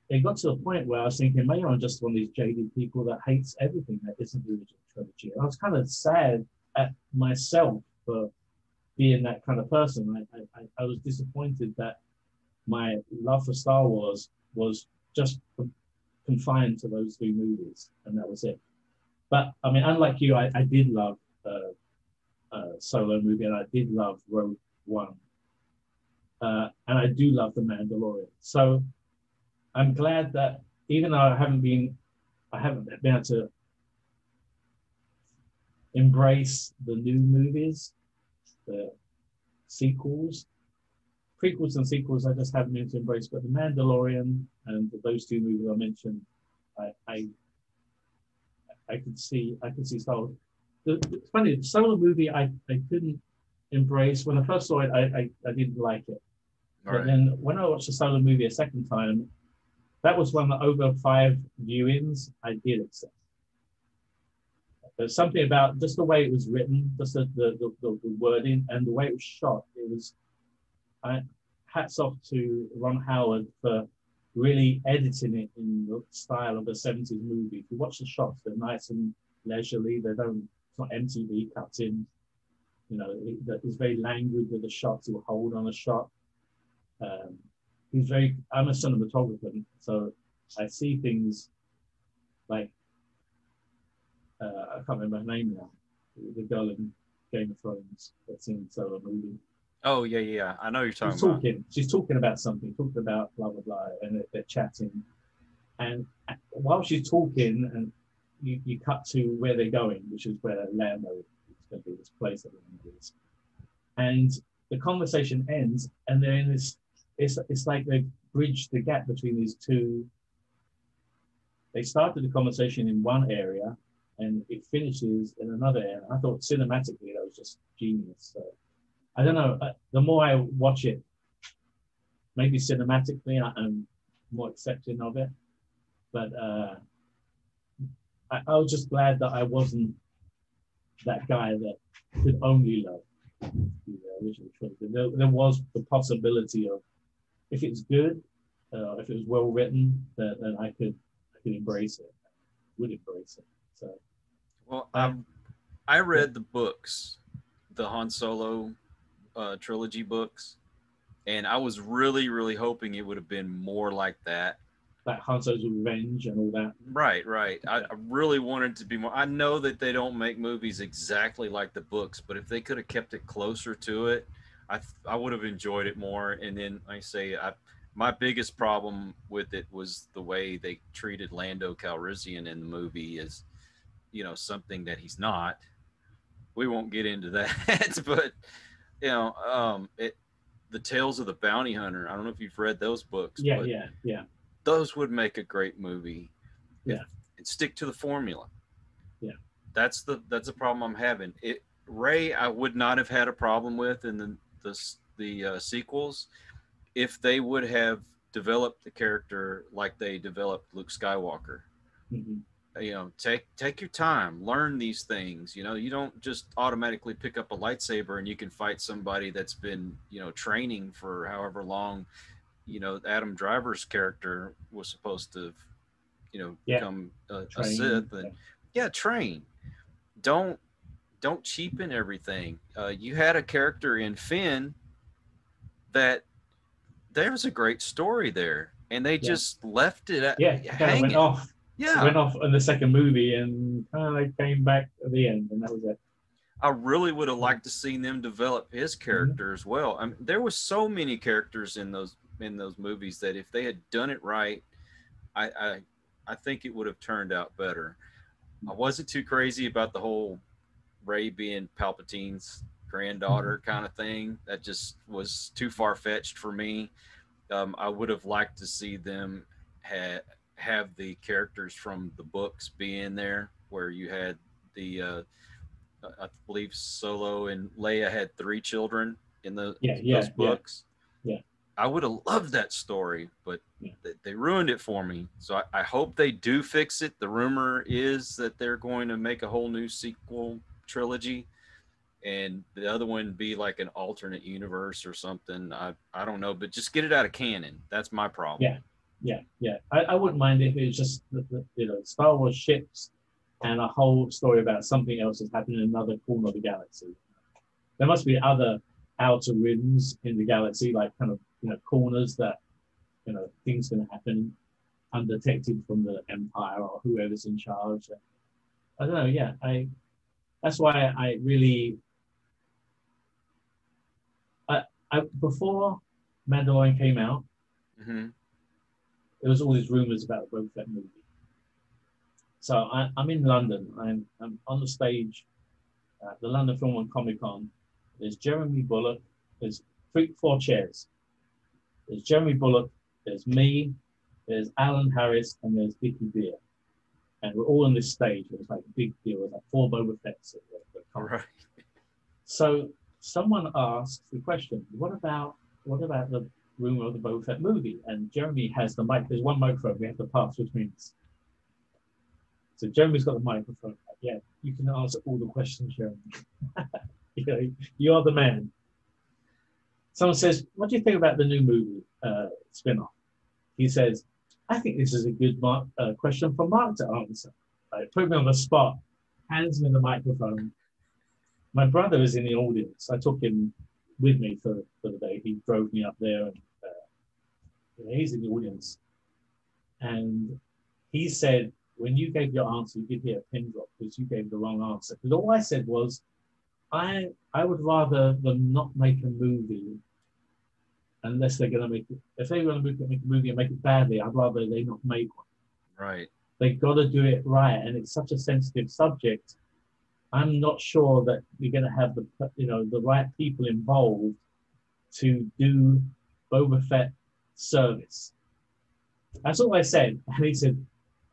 Speaker 3: it got to a point where I was thinking, maybe I'm just one of these jaded people that hates everything that isn't the original trilogy. And I was kind of sad at myself for being that kind of person. I was disappointed that my love for Star Wars was just confined to those 3 movies, and that was it. But I mean, unlike you, I did love Solo movie, and I did love Rogue One, and I do love The Mandalorian. So I'm glad that even though I haven't been able to embrace the new movies, the sequels, prequels and sequels, I just haven't been able to embrace. But The Mandalorian and those 2 movies I mentioned, I could see Star Wars. It's funny, the Solo movie I couldn't embrace. When I first saw it, I didn't like it. But then when I watched the Solo movie a second time, that was one that over 5 viewings I did accept. There's something about just the way it was written, just the wording and the way it was shot. It was, hats off to Ron Howard for really editing it in the style of a 70s movie. If you watch the shots, they're nice and leisurely. It's not MTV cuts in. You know, it's very languid with the shots. He'll hold on a shot. I'm a cinematographer, so I see things like, I can't remember her name now, the girl in Game of Thrones that's in Solo movie.
Speaker 2: Oh, yeah. I know you're talking about.
Speaker 3: She's talking about something, talking about blah, blah, blah, and they're chatting. And while she's talking, and you cut to where they're going, which is where Lando is going to be, this place that Lando is. And the conversation ends, and they're in this, it's like they've bridged the gap between these 2. They started the conversation in one area, and it finishes in another area. I thought cinematically that was just genius. So I don't know. The more I watch it, maybe cinematically I'm more accepting of it, but I was just glad that I wasn't that guy that could only love the original trilogy. There was the possibility of, if it's good, if it was well written, then I could embrace it, would embrace it. So,
Speaker 2: well, I read the books, the Han Solo trilogy books, and I was really, really hoping it would have been more like that.
Speaker 3: That Han Solo's revenge and all that.
Speaker 2: Right, right. I really wanted to be more. I know that they don't make movies exactly like the books, but if they could have kept it closer to it, I would have enjoyed it more. And then, like I say, my biggest problem with it was the way they treated Lando Calrissian in the movie as, you know, something that he's not. We won't get into that, but you know, the Tales of the Bounty Hunter. I don't know if you've read those books.
Speaker 3: Yeah,
Speaker 2: but
Speaker 3: yeah.
Speaker 2: Those would make a great movie.
Speaker 3: Yeah.
Speaker 2: And stick to the formula.
Speaker 3: Yeah.
Speaker 2: That's the problem I'm having. Rey, I would not have had a problem with in the sequels if they would have developed the character like they developed Luke Skywalker.
Speaker 3: Mm-hmm.
Speaker 2: You know, take your time, learn these things. You know, you don't just automatically pick up a lightsaber and you can fight somebody that's been, you know, training for however long. You know, Adam Driver's character was supposed to, you know, become a Sith, and train. Don't cheapen everything. You had a character in Finn that there's a great story there, and they just left it at
Speaker 3: kind of went off.
Speaker 2: Yeah,
Speaker 3: went off in the second movie, and they came back at the end, and that was it.
Speaker 2: I really would have liked to see them develop his character as well. I mean, there were so many characters in those movies that if they had done it right, I think it would have turned out better. I wasn't too crazy about the whole Rey being Palpatine's granddaughter kind of thing. That just was too far-fetched for me. I would have liked to see them have the characters from the books be in there, where you had the I believe Solo and Leia had 3 children in those books.
Speaker 3: Yeah.
Speaker 2: I would have loved that story, but they ruined it for me. So I hope they do fix it. The rumor is that they're going to make a whole new sequel trilogy, and the other one be like an alternate universe or something. I don't know, but just get it out of canon. That's my problem.
Speaker 3: Yeah. I wouldn't mind if it was just Star Wars ships and a whole story about something else that's happening in another corner of the galaxy. There must be other outer rims in the galaxy, like kind of corners that things going to happen undetected from the Empire or whoever's in charge. I don't know. Yeah, that's why I really before Mandalorian came out, there was all these rumors about the Boba Fett movie. So I'm in London. I'm on the stage at the London Film and Comic Con. There's Jeremy Bulloch. There's 4 chairs. There's Jeremy Bulloch. There's me. There's Alan Harris, and there's Vicky Beer. And we're all on this stage. It was like a big deal. It was like 4 Boba Fetts.
Speaker 2: Right.
Speaker 3: So someone asked the question, what about the rumor of the Boba Fett movie? And Jeremy has the mic. There's one microphone we have to pass between us. So Jeremy's got the microphone. Yeah, you can answer all the questions, Jeremy. You are the man. Someone says, what do you think about the new movie spin-off? He says, I think this is a good question for Mark to answer. Put me on the spot, hands me the microphone. My brother is in the audience. I took him with me for the day. He drove me up there, and he's in the audience. And he said, when you gave your answer, you did hear a pin drop because you gave the wrong answer. Because all I said was, I would rather them not make a movie unless they're going to make it. If they're going to make a movie and make it badly, I'd rather they not make one.
Speaker 2: Right.
Speaker 3: They've got to do it right, and it's such a sensitive subject. I'm not sure that you're going to have the right people involved to do Boba Fett service. That's all I said, and he said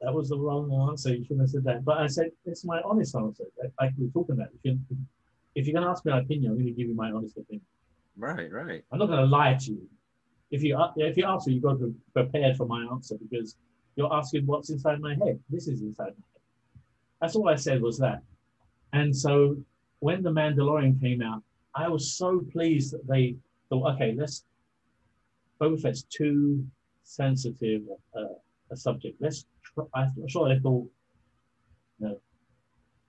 Speaker 3: that was the wrong answer. You shouldn't have said that. But I said it's my honest answer. Like we were talking about, if you're going to ask me my opinion, I'm going to give you my honest opinion.
Speaker 2: Right.
Speaker 3: I'm not going to lie to you. if you ask me, you've got to be prepared for my answer because you're asking what's inside my head. This is inside my head. That's all I said was that. And so when The Mandalorian came out, I was so pleased that they thought, okay, Boba Fett's too sensitive a subject. I'm sure they thought,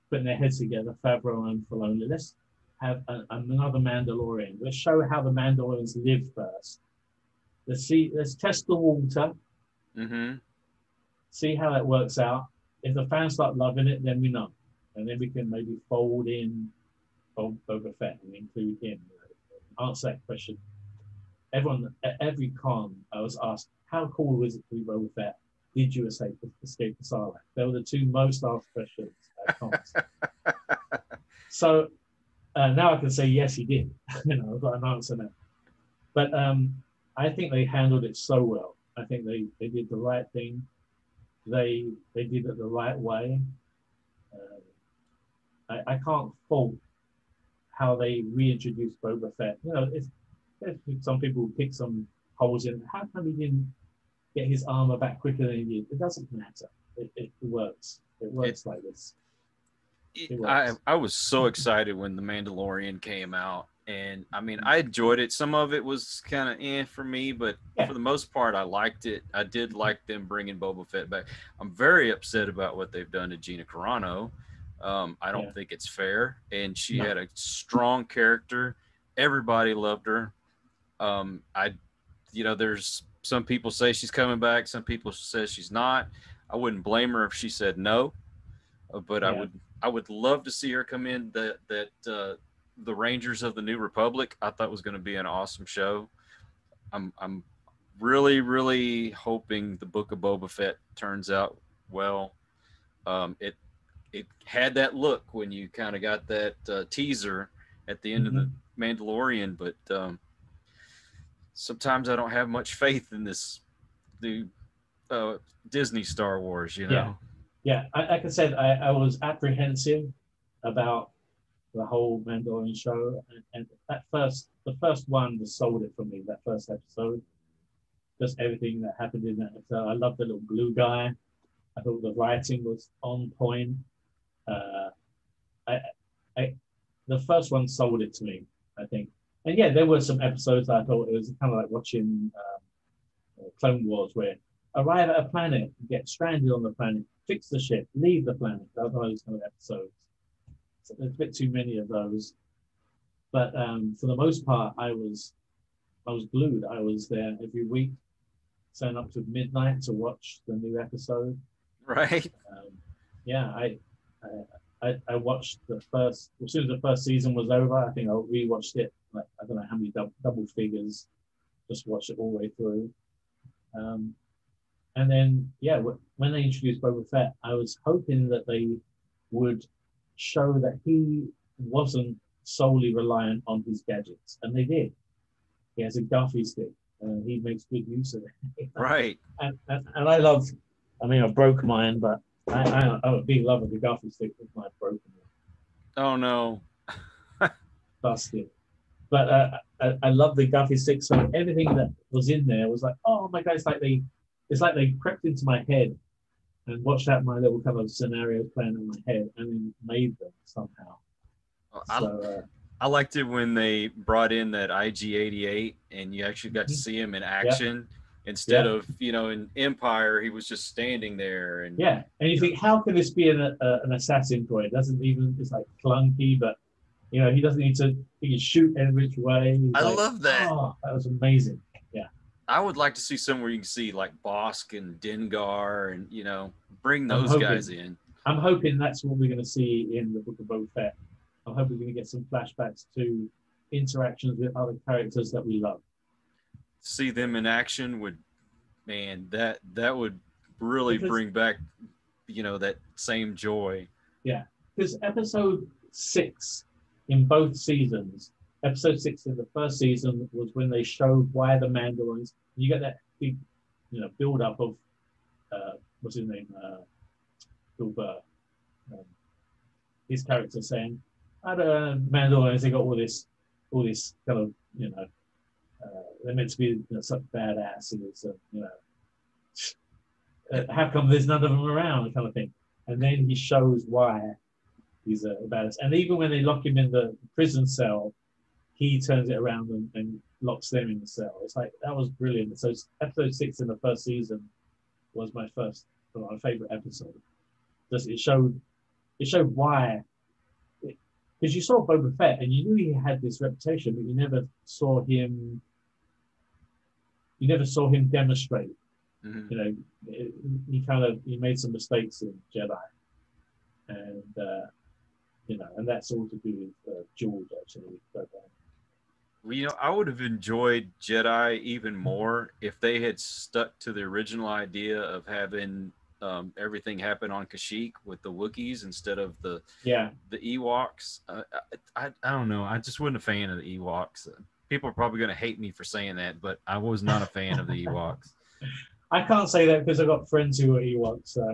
Speaker 3: putting their heads together, Favreau and Filoni, let's have another Mandalorian. Let's show how the Mandalorians live first. Let's test the water, see how that works out. If the fans start loving it, then we know. And then we can maybe fold in Boba Fett and include him. Answer that question. Everyone, at every con, I was asked, how cool was it to be Boba Fett? Did you escape the Sarlacc? They were the two most asked questions at cons. So now I can say, yes, he did. I've got an answer now. But I think they handled it so well. I think they did the right thing. They did it the right way. I can't fault how they reintroduced Boba Fett. There's some people pick some holes in. How come he didn't get his armor back quicker than he did? It doesn't matter. It works. It works like this.
Speaker 2: I was so excited when The Mandalorian came out. And I mean, I enjoyed it. Some of it was kind of for me, but for the most part, I liked it. I did like them bringing Boba Fett back. I'm very upset about what they've done to Gina Carano. I don't think it's fair. And she had a strong character. Everybody loved her. There's some people say she's coming back. Some people say she's not. I wouldn't blame her if she said no, but I would love to see her come in. The Rangers of the New Republic, I thought was going to be an awesome show. I'm really, really hoping the Book of Boba Fett turns out well. It had that look when you kind of got that teaser at the end of the Mandalorian, but sometimes I don't have much faith in the Disney Star Wars,
Speaker 3: Yeah, like I said, I was apprehensive about the whole Mandalorian show, and the first one just sold it for me. That first episode, just everything that happened in that episode. I loved the little blue guy. I thought the writing was on point. The first one sold it to me, I think. And there were some episodes that I thought it was kind of like watching Clone Wars, where arrive at a planet, get stranded on the planet, fix the ship, leave the planet. Those kind of episodes. So there's a bit too many of those. But for the most part, I was glued. I was there every week, staying up to midnight to watch the new episode.
Speaker 2: Right.
Speaker 3: I watched the first, as soon as the first season was over, I think I rewatched it, like, I don't know how many double figures, just watched it all the way through. And then, when they introduced Boba Fett, I was hoping that they would show that he wasn't solely reliant on his gadgets, and they did. He has a gaffi stick, and he makes good use of it.
Speaker 2: Right.
Speaker 3: And I love, I broke mine, but I'm a big lover of the gaffi stick with my broken one.
Speaker 2: Oh no.
Speaker 3: Busted. But I love the gaffi stick, so everything that was in there was like, oh my God, it's like they crept into my head and watched out my little kind of scenarios playing in my head and then made them somehow.
Speaker 2: I liked it when they brought in that IG-88 and you actually got to see him in action instead of, in Empire, he was just standing there. And
Speaker 3: you think, how can this be an assassin droid? It's like clunky, but he doesn't need to, he can shoot every which way.
Speaker 2: I love that.
Speaker 3: Oh, that was amazing. Yeah.
Speaker 2: I would like to see somewhere you can see like Bosk and Dengar and, bring those guys in.
Speaker 3: I'm hoping that's what we're going to see in the Book of Boba Fett. I'm hoping we're going to get some flashbacks to interactions with other characters that we love.
Speaker 2: See them in action that would really bring back, that same joy. Yeah,
Speaker 3: because episode 6 in both seasons, episode 6 in the first season was when they showed why the Mandalorians. You get that big, build up of what's his name, Bill Burr. His character saying, "I don't know, Mandalorians. They got all this kind of they're meant to be, you know, such badasses, you know, how come there's none of them around, kind of thing. And then he shows why he's a badass. And even when they lock him in the prison cell, he turns it around and locks them in the cell. It's like, that was brilliant. So episode 6 in the first season was my favorite episode. Just it showed why. Because you saw Boba Fett and you knew he had this reputation, but you never saw him demonstrate.
Speaker 2: Mm-hmm.
Speaker 3: You know, he made some mistakes in Jedi, and you know, and that's all to do with George actually. But,
Speaker 2: well, you know, I would have enjoyed Jedi even more if they had stuck to the original idea of having everything happen on Kashyyyk with the Wookiees instead of the Ewoks. I don't know. I just wasn't a fan of the Ewoks. People are probably going to hate me for saying that, but I was not a fan of the Ewoks.
Speaker 3: I can't say that because I've got friends who are Ewoks. So.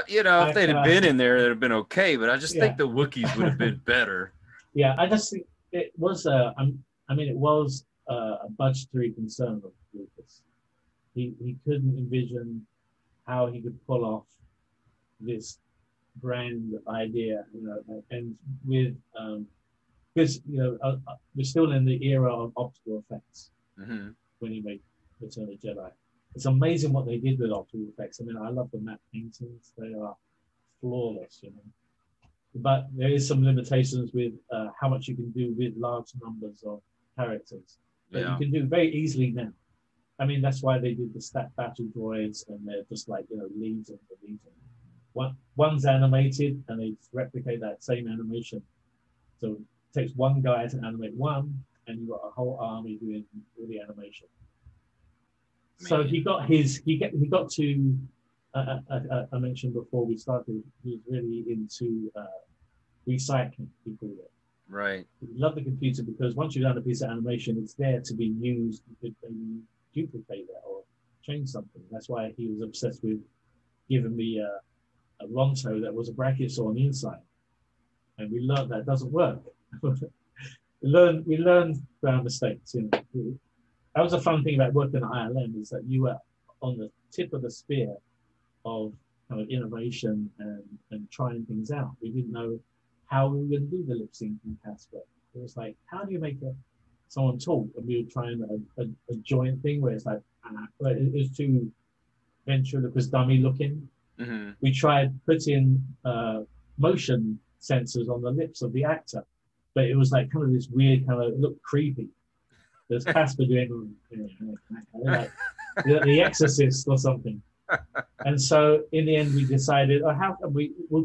Speaker 2: You know, if they'd have been in there, it'd have been okay. But I just think the Wookiees would have been better.
Speaker 3: Yeah, I just think it was. It was a budgetary concern of Lucas. He couldn't envision how he could pull off this grand idea, you know, and with because you know we're still in the era of optical effects when he made Return of the Jedi. It's amazing what they did with optical effects. I mean, I love the matte paintings; they are flawless, you know. But there is some limitations with how much you can do with large numbers of characters that you can do very easily now. I mean, that's why they did the stat battle droids, and they're just like, you know, legions and legions. One's animated, and they replicate that same animation. So it takes one guy to animate one, and you've got a whole army doing all the animation. Man. So he got to. I mentioned before we started, he was really into recycling. He called it.
Speaker 2: Right.
Speaker 3: He loved the computer because once you've done a piece of animation, it's there to be used. You could duplicate that or change something. That's why he was obsessed with giving me a Ronto that was a bracket saw on the inside, and we learned that doesn't work. we learned from our mistakes. You know, that was a fun thing about working at ILM, is that you were on the tip of the spear of kind of innovation and trying things out. We didn't know how we were going to do the lip sync in Casper. It was like, how do you make someone talk? And we were trying a joint thing where it's like, it was too ventriloquist dummy looking. Mm-hmm. We tried putting motion sensors on the lips of the actor, but it was like kind of this weird kind of, it looked creepy. There's Casper doing like the Exorcist or something. And so in the end, we decided, how can we'll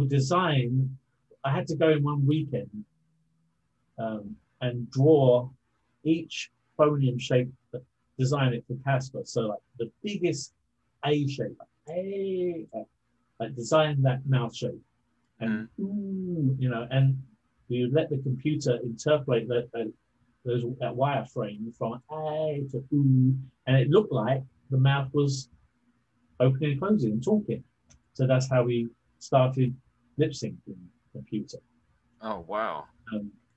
Speaker 3: design. I had to go in one weekend and draw each phonium shape, design it for Casper. So like the biggest A shape, like design that mouth shape, and you know, and we would let the computer interpolate that wireframe from A to ooh, and it looked like the mouth was opening and closing and talking. So that's how we started lip syncing computer.
Speaker 2: Oh wow!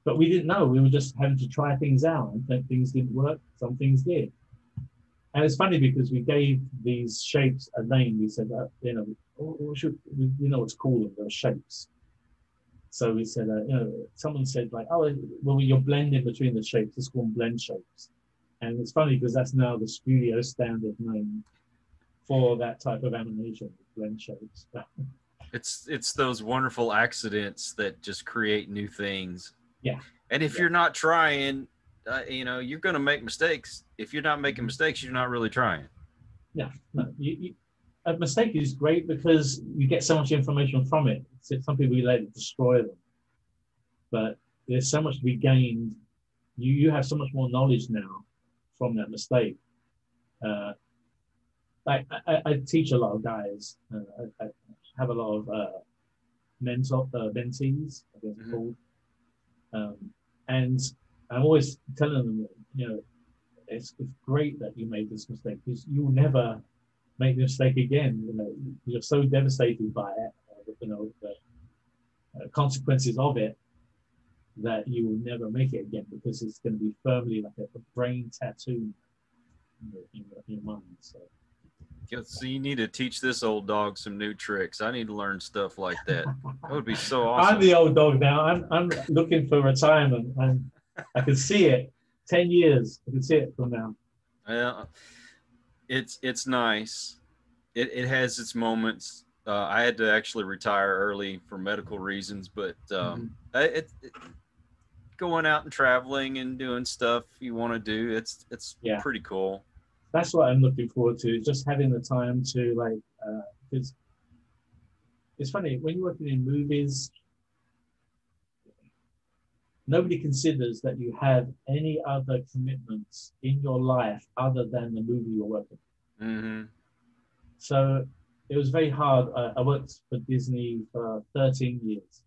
Speaker 3: But we didn't know. We were just having to try things out, and things didn't work. Some things did. And it's funny because we gave these shapes a name. We said, you know, what's called those shapes. So we said, you know, someone said like, oh, well, you're blending between the shapes. Let's call them blend shapes. And it's funny because that's now the studio standard name for that type of animation, blend shapes.
Speaker 2: It's those wonderful accidents that just create new things.
Speaker 3: Yeah.
Speaker 2: And if you're not trying, you know, you're going to make mistakes. If you're not making mistakes, you're not really trying.
Speaker 3: Yeah. No, a mistake is great because you get so much information from it. Some people let it destroy them. But there's so much to be gained. You have so much more knowledge now from that mistake. I teach a lot of guys. I have a lot of mentees, I guess it's called. And I'm always telling them, you know, it's great that you made this mistake because you'll never make the mistake again. You know, you're so devastated by it, you know, the consequences of it, that you will never make it again because it's going to be firmly like a brain tattoo in your mind. So
Speaker 2: you need to teach this old dog some new tricks. I need to learn stuff like that. That would be so
Speaker 3: I'm
Speaker 2: awesome.
Speaker 3: the old dog now. I'm looking for retirement, and I can see it. 10 years, I can see it from now.
Speaker 2: Well, it's nice. It has its moments. I had to actually retire early for medical reasons, but going out and traveling and doing stuff you want to do, it's pretty cool.
Speaker 3: That's what I'm looking forward to, just having the time to like, because it's funny, when you're working in movies, nobody considers that you have any other commitments in your life other than the movie you're working.
Speaker 2: Mm-hmm.
Speaker 3: So it was very hard. I worked for Disney for 13 years,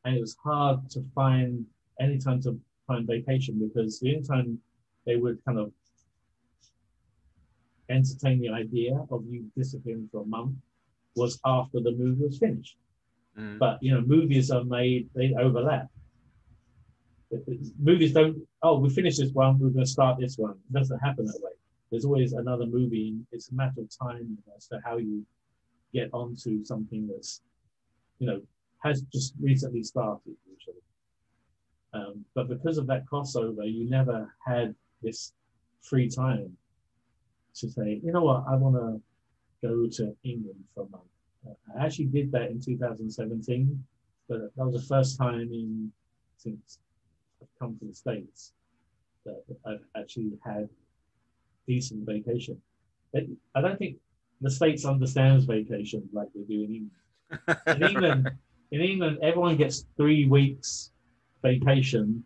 Speaker 3: and it was hard to find any time to find vacation because the only time they would kind of entertain the idea of you disappearing for a month was after the movie was finished.
Speaker 2: Mm.
Speaker 3: But you know, movies are made, they overlap. Movies don't, oh, we finished this one, we're going to start this one. It doesn't happen that way. There's always another movie. It's a matter of time as to how you get onto something that's, you know, has just recently started usually. But because of that crossover, you never had this free time to say, you know what, I want to go to England for a month. I actually did that in 2017, but that was the first time since I've come to the States that I've actually had decent vacation. I don't think the States understands vacation like they do in England. In England, everyone gets 3 weeks vacation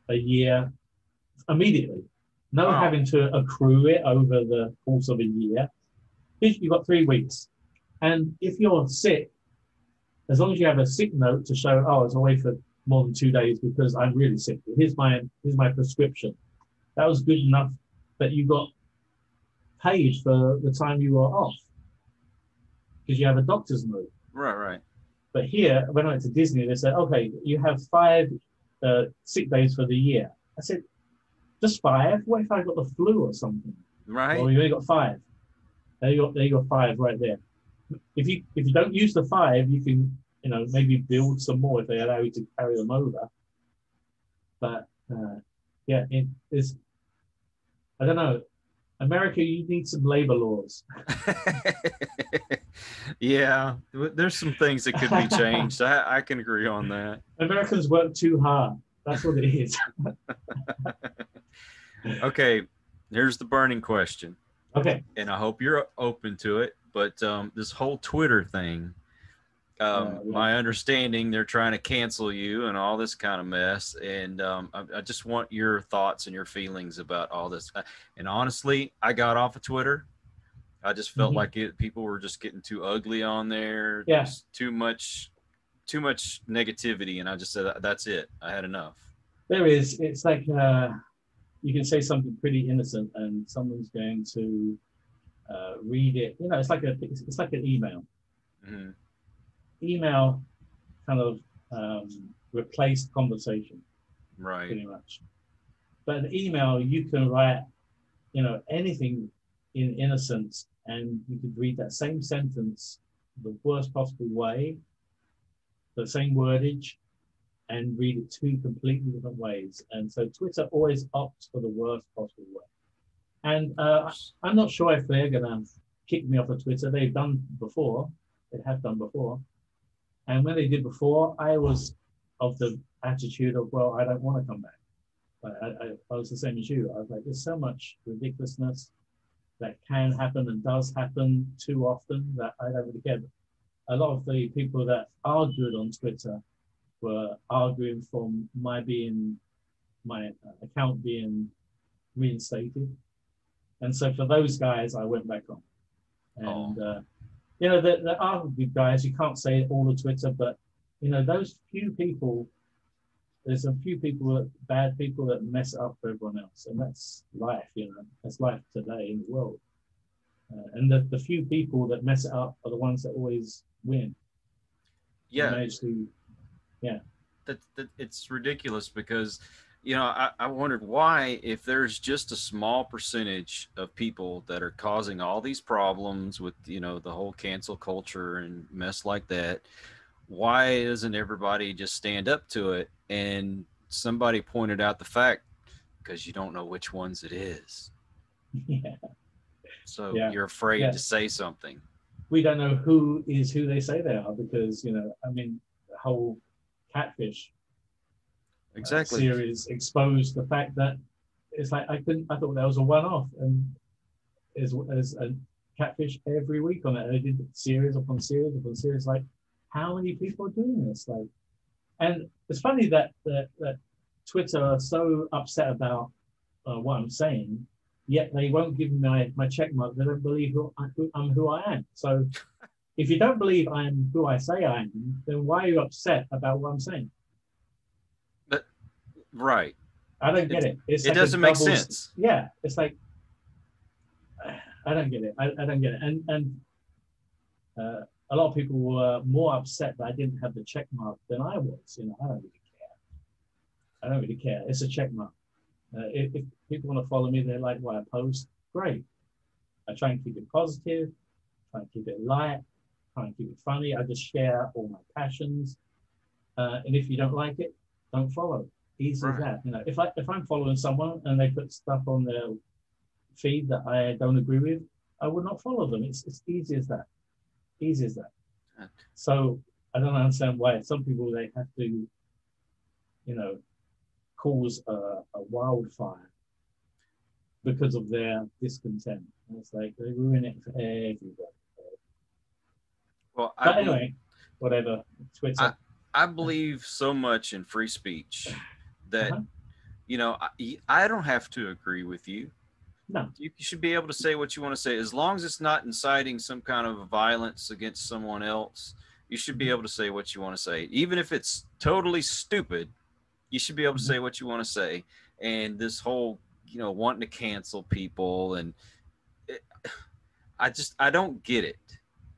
Speaker 3: a year immediately. No having to accrue it over the course of a year. You've got 3 weeks. And if you're sick, as long as you have a sick note to show, oh, I was away for more than 2 days because I'm really sick. Here's my prescription. That was good enough that you got paid for the time you were off because you have a doctor's note.
Speaker 2: Right.
Speaker 3: But here, when I went to Disney, they said, okay, you have 5 sick days for the year. I said, just 5? What if I got the flu or something?
Speaker 2: Right.
Speaker 3: Well, you only got 5. There you got 5 right there. If you don't use the 5, you can, you know, maybe build some more if they allow you to carry them over. But yeah, it is. I don't know. America, you need some labor laws.
Speaker 2: Yeah, there's some things that could be changed. I can agree on that.
Speaker 3: Americans work too hard. That's what it is.
Speaker 2: Okay, here's the burning question.
Speaker 3: Okay.
Speaker 2: And I hope you're open to it. But this whole Twitter thing, my understanding, they're trying to cancel you and all this kind of mess. And I just want your thoughts and your feelings about all this. And honestly, I got off of Twitter. I just felt like people were just getting too ugly on there.
Speaker 3: Yeah.
Speaker 2: Just too much negativity. And I just said, that's it. I had enough.
Speaker 3: There is. It's like you can say something pretty innocent and someone's going to read it. You know, it's like an email.
Speaker 2: Mm-hmm.
Speaker 3: Email kind of replaced conversation,
Speaker 2: right?
Speaker 3: Pretty much. But an email, you can write, you know, anything in innocence, and you could read that same sentence the worst possible way, the same wordage, and read it 2 completely different ways. And so Twitter always opts for the worst possible way. And I'm not sure if they're going to kick me off of Twitter. They've done before. They have done before. And when they did before, I was of the attitude of, well, I don't want to come back. But I was the same as you. I was like, there's so much ridiculousness that can happen and does happen too often that I don't really care. A lot of the people that are good on Twitter were arguing for my account being reinstated. And so for those guys, I went back on. And, you know, there are good guys. You can't say all of Twitter, but, you know, those few people, there's a few people, bad people that mess it up for everyone else. And that's life, you know, that's life today in the world. And the few people that mess it up are the ones that always win.
Speaker 2: Yeah. it's ridiculous because, you know, I wondered why, if there's just a small percentage of people that are causing all these problems with, you know, the whole cancel culture and mess like that, why doesn't everybody just stand up to it? And somebody pointed out the fact, because you don't know which ones it is.
Speaker 3: Yeah.
Speaker 2: So
Speaker 3: Yeah.
Speaker 2: you're afraid
Speaker 3: Yeah.
Speaker 2: to say something.
Speaker 3: We don't know who they say they are, because, you know, I mean, the whole Catfish series exposed the fact that it's like I thought that was a one-off, and as a Catfish every week on it. They did series upon series upon series. Like, how many people are doing this? Like, and it's funny that Twitter are so upset about what I'm saying, yet they won't give me my check mark. They don't believe I'm who I am. So if you don't believe I'm who I say I am, then why are you upset about what I'm saying?
Speaker 2: But right.
Speaker 3: I don't get it. It
Speaker 2: doesn't make sense.
Speaker 3: Yeah, it's like, I don't get it. I don't get it. And a lot of people were more upset that I didn't have the check mark than I was. You know, I don't really care. I don't really care. It's a check mark. If people want to follow me, they like what I post, great. I try and keep it positive, try and keep it light, try and keep it funny. I just share all my passions. And if you don't like it, don't follow. Easy as that. You know, if I'm following someone and they put stuff on their feed that I don't agree with, I would not follow them. It's easy as that. Easy as that. So I don't understand why some people, they have to, you know, cause a wildfire because of their discontent. And it's like they ruin it for everybody.
Speaker 2: Well,
Speaker 3: but anyway, whatever. Twitter.
Speaker 2: I believe so much in free speech that, you know, I don't have to agree with you.
Speaker 3: No.
Speaker 2: You should be able to say what you want to say. As long as it's not inciting some kind of violence against someone else, you should be able to say what you want to say. Even if it's totally stupid, you should be able to say what you want to say. And this whole, you know, wanting to cancel people, and I don't get it.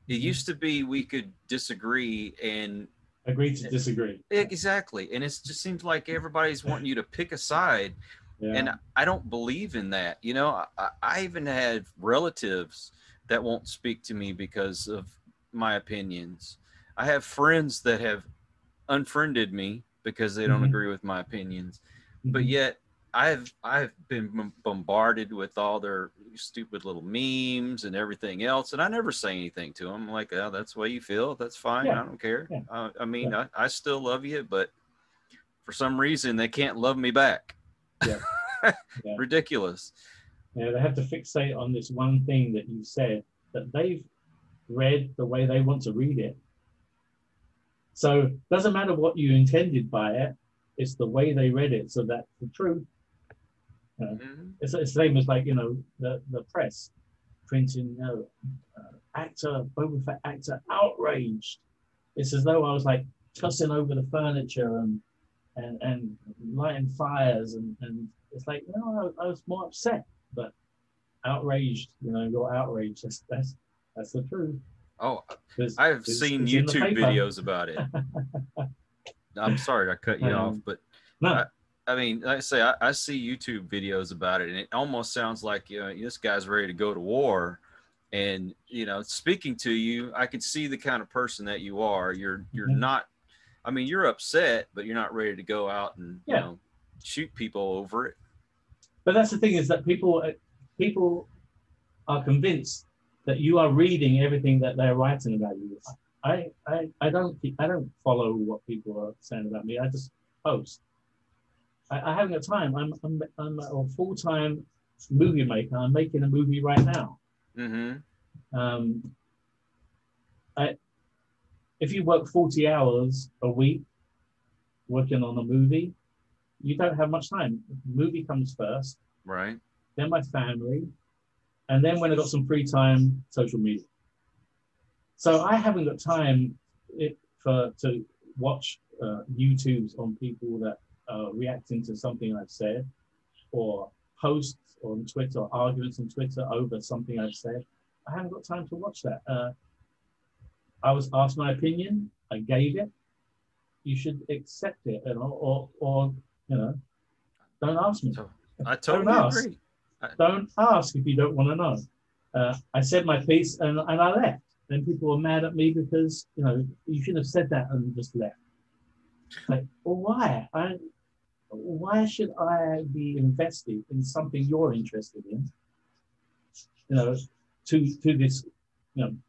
Speaker 2: It used to be we could disagree and
Speaker 3: agree to disagree.
Speaker 2: Exactly. And it just seems like everybody's wanting you to pick a side. Yeah. And I don't believe in that. You know, I even had relatives that won't speak to me because of my opinions. I have friends that have unfriended me because they don't agree with my opinions. But yet I've been bombarded with all their stupid little memes and everything else, and I never say anything to them. I'm like, oh, that's the way you feel. That's fine. Yeah. I don't care. Yeah. I mean, I still love you, but for some reason they can't love me back.
Speaker 3: Yeah. Yeah.
Speaker 2: Ridiculous.
Speaker 3: Yeah, they have to fixate on this one thing that you said that they've read the way they want to read it. So it doesn't matter what you intended by it, it's the way they read it. So that's the truth. It's the same as, like, you know, the press printing, you know, actor, Boba Fett actor outraged. It's as though I was like tossing over the furniture and lighting fires, and it's like, you know, I was more upset, but outraged, you know, you're outraged. That's the truth.
Speaker 2: Oh, I've seen YouTube videos about it. I'm sorry I cut you off, but
Speaker 3: no.
Speaker 2: I mean, like I say, I see YouTube videos about it, and it almost sounds like, you know, this guy's ready to go to war. And, you know, speaking to you, I can see the kind of person that you are. You're not, I mean, you're upset, but you're not ready to go out and, you know, shoot people over it.
Speaker 3: But that's the thing, is that people are convinced that you are reading everything that they're writing about you. I don't follow what people are saying about me. I just post. I haven't got time. I'm a full-time movie maker. I'm making a movie right now. If you work 40 hours a week working on a movie, you don't have much time. The movie comes first,
Speaker 2: right?
Speaker 3: Then my family, and then when I got some free time, social media. So I haven't got time to watch YouTubes on people that are reacting to something I've said, or posts on Twitter, or arguments on Twitter over something I've said. I haven't got time to watch that. I was asked my opinion. I gave it. you should accept it, or don't ask me.
Speaker 2: I totally
Speaker 3: don't ask.
Speaker 2: agree.
Speaker 3: Don't ask if you don't want to know. I said my piece and I left. Then people were mad at me because you should have said that and just left. Like, well, why? Why should I be invested in something you're interested in? To this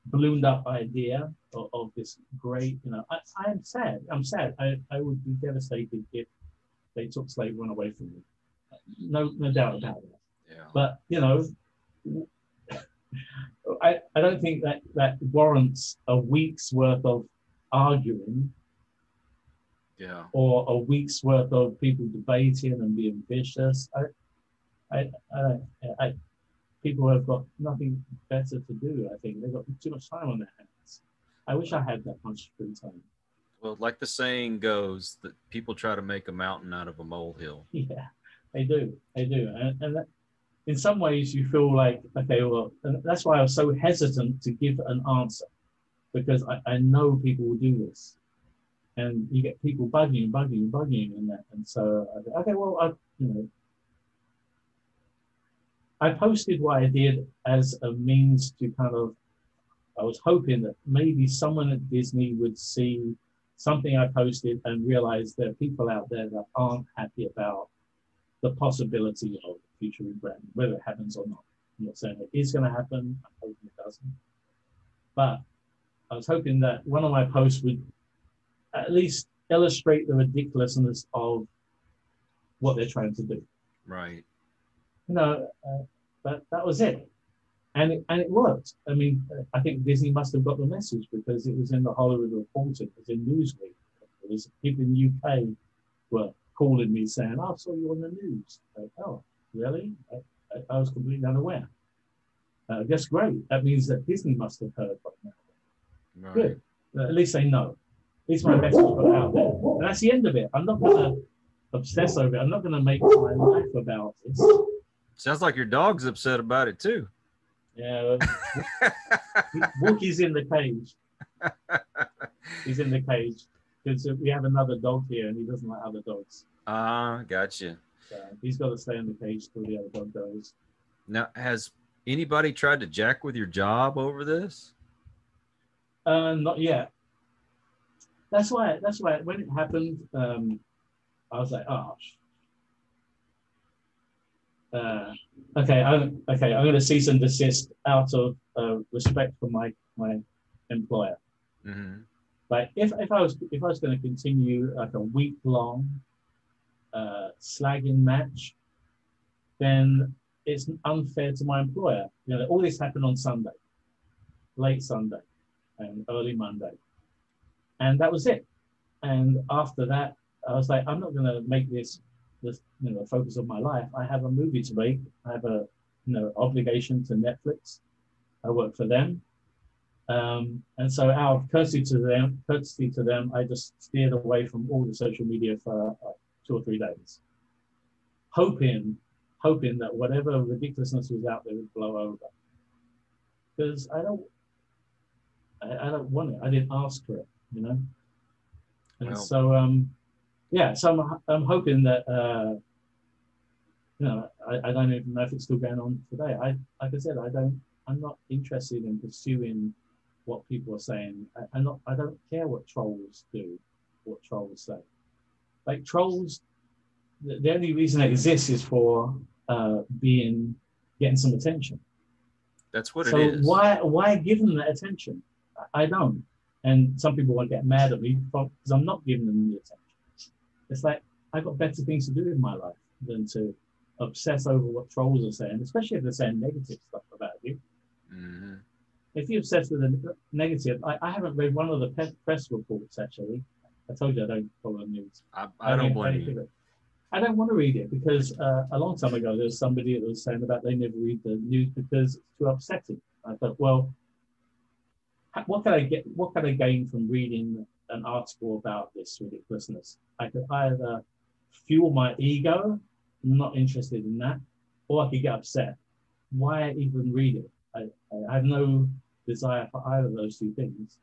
Speaker 3: ballooned up idea of this great. I'm sad. I'm sad. I would be devastated if they took slave one away from me. No doubt about that.
Speaker 2: Yeah.
Speaker 3: But I don't think that warrants a week's worth of arguing.
Speaker 2: Yeah.
Speaker 3: Or a week's worth of people debating and being vicious. People have got nothing better to do. I think they've got too much time on their hands. I wish I had that much free time.
Speaker 2: Well, like the saying goes, that people try to make a mountain out of a molehill.
Speaker 3: Yeah, they do. And that, in some ways you feel like, okay, well, and that's why I was so hesitant to give an answer, because I know people will do this. And you get people bugging and that. And so, okay, well, I posted what I did as a means to I was hoping that maybe someone at Disney would see something I posted and realize there are people out there that aren't happy about the possibility of future rebranding, whether it happens or not. I'm not saying it is going to happen. I'm hoping it doesn't. But I was hoping that one of my posts would at least illustrate the ridiculousness of what they're trying to do.
Speaker 2: Right.
Speaker 3: But that was it. And it worked. I mean, I think Disney must have got the message because it was in the Hollywood Reporter, it was in Newsweek. It was people in the UK were calling me saying, I saw you on the news. Like, oh, really? I was completely unaware. That's great. That means that Disney must have heard by now.
Speaker 2: Right.
Speaker 3: Good. At least they know. At least my message got out there. And that's the end of it. I'm not going to obsess over it. I'm not going to make my life about this.
Speaker 2: Sounds like your dog's upset about it too.
Speaker 3: Yeah. Wookie's in the cage. He's in the cage. Because we have another dog here and he doesn't like other dogs.
Speaker 2: Gotcha.
Speaker 3: So he's got to stay in the cage till the other dog goes.
Speaker 2: Now, has anybody tried to jack with your job over this?
Speaker 3: Not yet. That's why when it happened, I was like, oh, okay, I'm going to cease and desist out of respect for my employer.
Speaker 2: Mm-hmm.
Speaker 3: Like if I was going to continue like a week-long slagging match, then it's unfair to my employer. All this happened on Sunday, late Sunday and early Monday. And that was it. And after that, I was like, I'm not going to make this focus of my life. I have a movie to make. I have a obligation to Netflix. I work for them. And so out of courtesy to them, I just steered away from all the social media for 2 or 3 days, hoping that whatever ridiculousness was out there would blow over. Because I don't want it. I didn't ask for it, And
Speaker 2: well,
Speaker 3: so so I'm hoping that I don't even know if it's still going on today. Like I said, I'm not interested in pursuing what people are saying. I don't care what trolls do, what trolls say. Like trolls, the only reason they exist is for getting some attention.
Speaker 2: That's what it is.
Speaker 3: So why give them that attention? I don't. And some people will get mad at me because I'm not giving them the attention. It's like I've got better things to do in my life than to obsess over what trolls are saying, especially if they're saying negative stuff about you.
Speaker 2: Mm-hmm.
Speaker 3: If you're obsessed with the negative, I haven't read one of the press reports, actually. I told you I don't follow the news.
Speaker 2: I don't blame you.
Speaker 3: I don't want to read it because a long time ago, there was somebody that was saying about they never read the news because it's too upsetting. I thought, well, what can I gain from reading an article about this ridiculousness? I could either fuel my ego, I'm not interested in that, or I could get upset. Why even read it? I have no desire for either of those two things.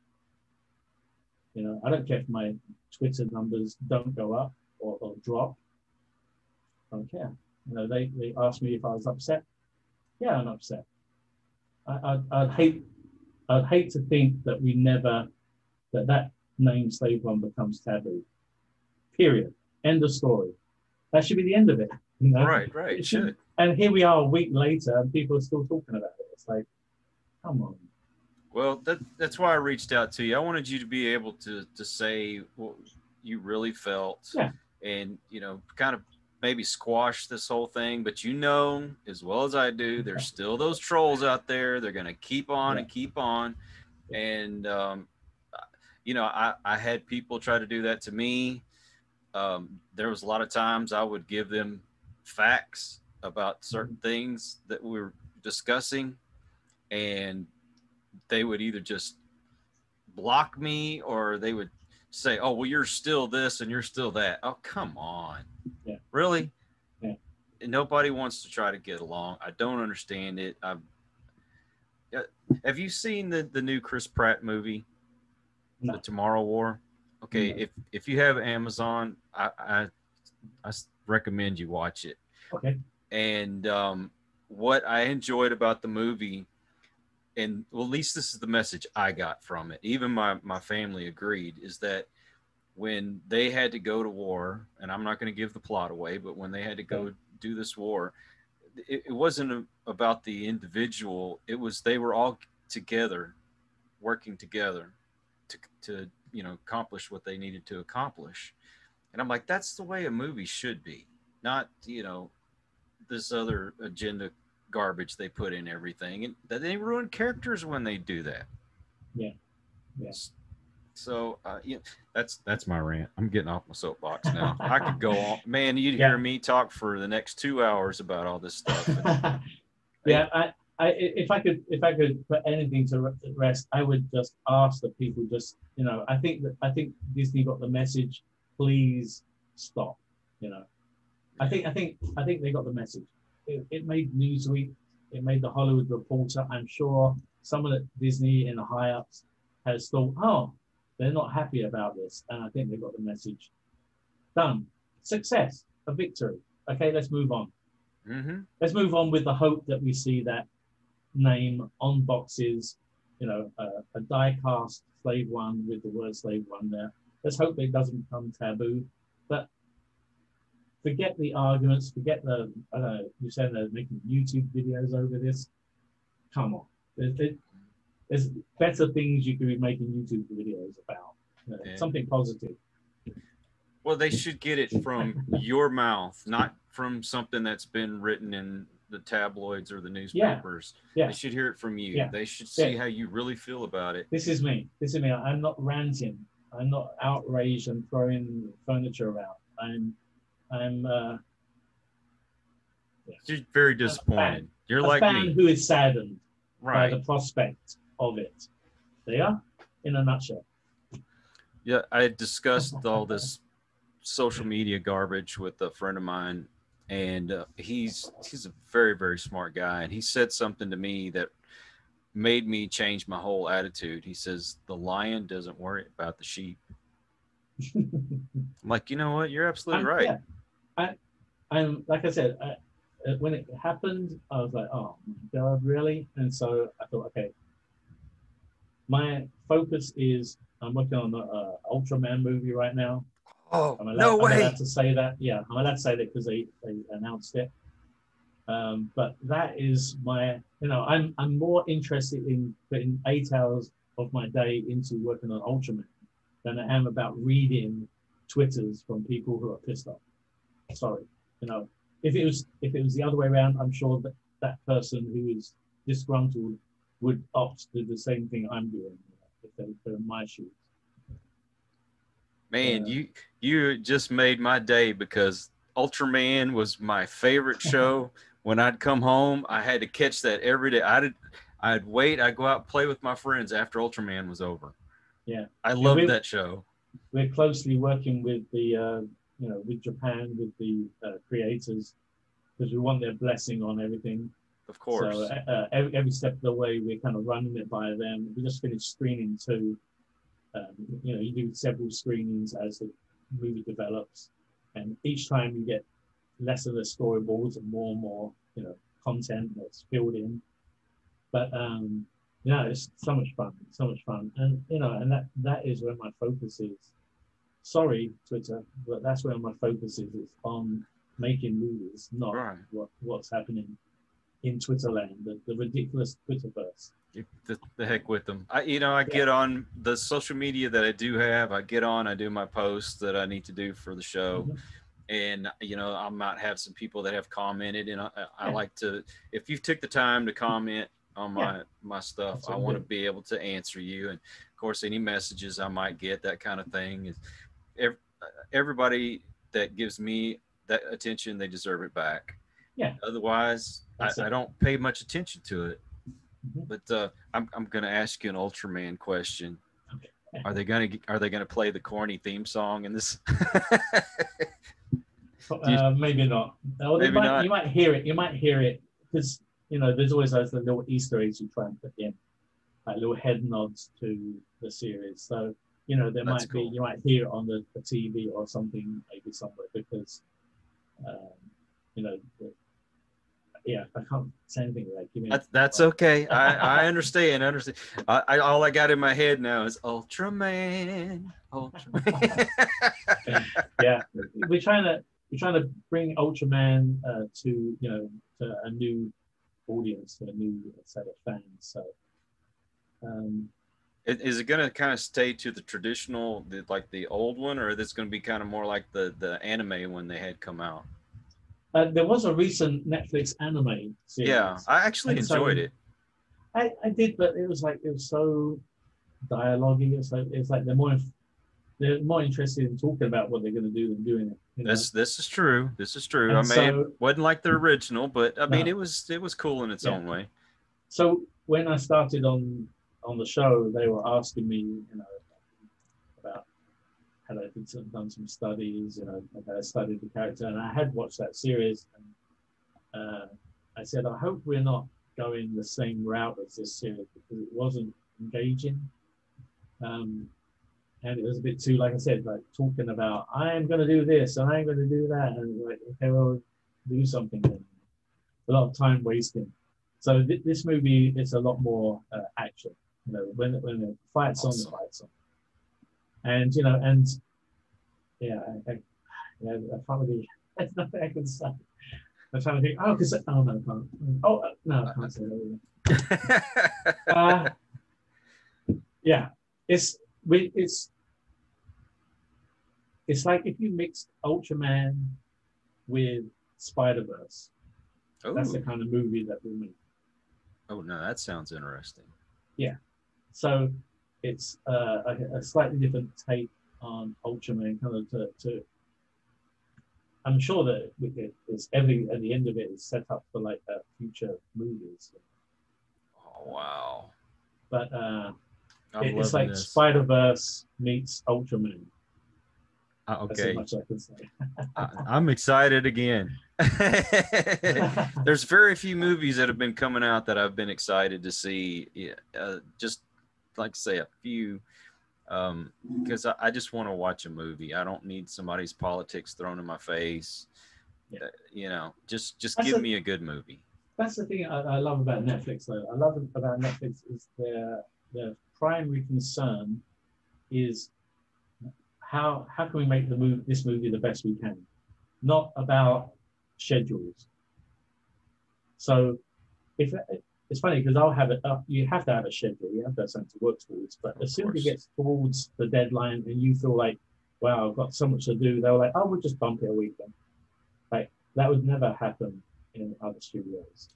Speaker 3: I don't care if my Twitter numbers don't go up or drop. I don't care. You know, they asked me if I was upset. Yeah, I'm upset. I'd hate to think that we never, that name Slave One becomes taboo. Period. End of story. That should be the end of it. You know?
Speaker 2: Right, it should.
Speaker 3: And here we are a week later, and people are still talking about it. It's like, come on.
Speaker 2: Well, that's why I reached out to you. I wanted you to be able to say what you really felt, and you know, kind of maybe squash this whole thing. But you know, as well as I do, there's still those trolls out there. They're gonna keep on and keep on, and you know, I had people try to do that to me. There was a lot of times I would give them facts about certain things that we were discussing, and they would either just block me or they would say, oh, well, you're still this and you're still that. Oh, come on.
Speaker 3: Yeah.
Speaker 2: Really?
Speaker 3: Yeah.
Speaker 2: Nobody wants to try to get along. I don't understand it. Have you seen the new Chris Pratt movie,
Speaker 3: No.
Speaker 2: The Tomorrow War? Okay,
Speaker 3: No.
Speaker 2: if you have Amazon, I recommend you watch it.
Speaker 3: Okay.
Speaker 2: And what I enjoyed about the movie, and well, at least this is the message I got from it, even my family agreed, is that when they had to go to war, and I'm not going to give the plot away, but when they had to go do this war, it wasn't about the individual. It was they were all together, working together to you know, accomplish what they needed to accomplish. And I'm like, that's the way a movie should be, not, you know, this other agenda garbage they put in everything, and that they ruin characters when they do that.
Speaker 3: Yeah.
Speaker 2: So yeah, that's my rant. I'm getting off my soapbox now. I could go on, man. You'd hear me talk for the next 2 hours about all this stuff.
Speaker 3: If I could put anything to rest, I would just ask that people just, you know, I think Disney got the message. Please stop. You know, I think they got the message. It made Newsweek. It made the Hollywood Reporter. I'm sure someone at Disney in the high ups has thought, oh, they're not happy about this, and I think they got the message. Done. Success. A victory. Okay, let's move on.
Speaker 2: Mm-hmm.
Speaker 3: Let's move on with the hope that we see that name on boxes, you know, a die-cast Slave One with the word Slave One there. Let's hope it doesn't become taboo. But forget the arguments, forget the, I don't know, you said they're making YouTube videos over this. Come on. There's better things you could be making YouTube videos about. You know, something positive.
Speaker 2: Well, they should get it from your mouth, not from something that's been written in the tabloids or the newspapers. They should hear it from you. They should see how you really feel about it.
Speaker 3: This is me. I'm not ranting. I'm not outraged and throwing furniture around.
Speaker 2: You're very disappointed. You're like
Speaker 3: a fan
Speaker 2: me,
Speaker 3: who is saddened
Speaker 2: right,
Speaker 3: by the prospect of it. They are, in a nutshell.
Speaker 2: Yeah, I discussed all this social media garbage with a friend of mine, and he's a very, very smart guy, and he said something to me that made me change my whole attitude. He says, the lion doesn't worry about the sheep. I'm like, you know what? You're absolutely right.
Speaker 3: I'm like I said, when it happened, I was like, oh my God, really? And so I thought, okay, my focus is, I'm working on an Ultraman movie right now.
Speaker 2: Oh,
Speaker 3: no way. I'm allowed to say that. Yeah, I'm allowed to say that because they announced it. But that is my, you know, I'm more interested in putting 8 hours of my day into working on Ultraman than I am about reading Twitters from people who are pissed off. Sorry, you know, if it was the other way around, I'm sure that person who is disgruntled would opt to do the same thing I'm doing, you know, if they're in my shoes.
Speaker 2: Man, you just made my day, because Ultraman was my favorite show. When I'd come home, I had to catch that every day. I'd wait. I'd go out and play with my friends after Ultraman was over.
Speaker 3: Yeah,
Speaker 2: I loved that show.
Speaker 3: We're closely working with the, with Japan, with the creators, because we want their blessing on everything.
Speaker 2: Of course.
Speaker 3: So every step of the way, we're kind of running it by them. We just finished screening 2. You do several screenings as the movie develops, and each time you get less of the storyboards and more, content that's filled in. But it's so much fun, and that is where my focus is. Sorry, Twitter, but that's where my focus is. It's on making movies, not what's happening in Twitter land, the ridiculous Twitterverse.
Speaker 2: The heck with them. I get on the social media that I do have. I do my posts that I need to do for the show. Mm-hmm. And, I might have some people that have commented, and I like to, if you took the time to comment on my stuff, absolutely. I want to be able to answer you. And of course, any messages I might get, that kind of thing. Is everybody that gives me that attention, they deserve it back.
Speaker 3: Yeah.
Speaker 2: Otherwise, I don't pay much attention to it. Mm-hmm. But I'm going to ask you an Ultraman question. Okay. Are they going to play the corny theme song in this?
Speaker 3: Maybe not. Not. You might hear it because there's always those little Easter eggs you try and put in, like little head nods to the series. So there might be you might hear it on the TV or something, maybe somewhere, because I can't say anything like
Speaker 2: that's okay. I understand. All I got in my head now is Ultraman.
Speaker 3: Yeah, we're trying to bring Ultraman to a new audience, to a new set of fans. So,
Speaker 2: is it going to kind of stay to the traditional, like the old one, or is this going to be kind of more like the anime when they had come out?
Speaker 3: There was a recent Netflix anime series.
Speaker 2: Yeah, I actually enjoyed it.
Speaker 3: I did, but it was so dialogue-y. It's like they're more interested in talking about what they're going to do than doing it.
Speaker 2: This is true. And it wasn't like the original, but it was cool in its own way.
Speaker 3: So when I started on the show, they were asking me, about had I done some studies, had I studied the character, and I had watched that series, and I said, I hope we're not going the same route as this series, because it wasn't engaging. And it was a bit too, like I said, like talking about, I am going to do this and I'm going to do that. And like, okay, well, do something. Then. A lot of time wasting. So this movie is a lot more action. When the fight's on, the fight's on. And, I can't really, there's nothing I can say. I'm trying to think, no, I can't. No, I can't say that. It's like if you mixed Ultraman with Spider-Verse. That's the kind of movie that we make.
Speaker 2: Oh no, that sounds interesting. Yeah.
Speaker 3: So it's a slightly different take on Ultraman, kind of to I'm sure that it's at the end of it is set up for like future movies.
Speaker 2: Oh wow!
Speaker 3: But it's like this. Spider-Verse meets Ultraman.
Speaker 2: Okay.
Speaker 3: That's as much as I can say.
Speaker 2: I'm excited again. There's very few movies that have been coming out that I've been excited to see. Just like say a few, because I just want to watch a movie. I don't need somebody's politics thrown in my face. Yeah. Just give me a good movie.
Speaker 3: That's the thing I love about Netflix, though. I love about Netflix is their primary concern is how can we make this movie the best we can, not about schedules. So if it's funny because I'll have it up, you have to have a schedule, you have to have something to work towards, but as soon as it gets towards the deadline and you feel like, wow, I've got so much to do, they're like, oh, we'll just bump it a week then. Like that would never happen in other studios.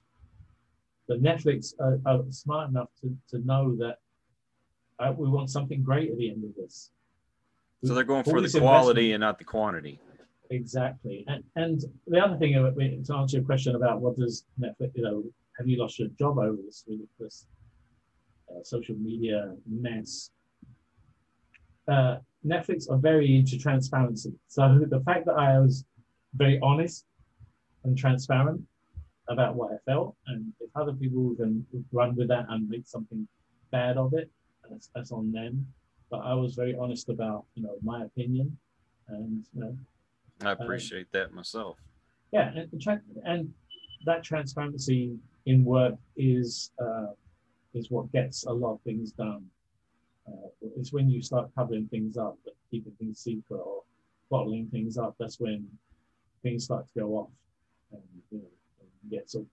Speaker 3: But Netflix are smart enough to know that we want something great at the end of this.
Speaker 2: So they're going for the quality and not the quantity.
Speaker 3: Exactly. And the other thing, to answer your question about what does Netflix, have you lost your job over this social media mess? Netflix are very into transparency. So the fact that I was very honest and transparent about what I felt, and if other people can run with that and make something bad of it, that's on them. but I was very honest about, my opinion, and
Speaker 2: I appreciate that myself.
Speaker 3: Yeah, and that transparency in work is what gets a lot of things done. It's when you start covering things up, keeping things secret or bottling things up, that's when things start to go off, and you get some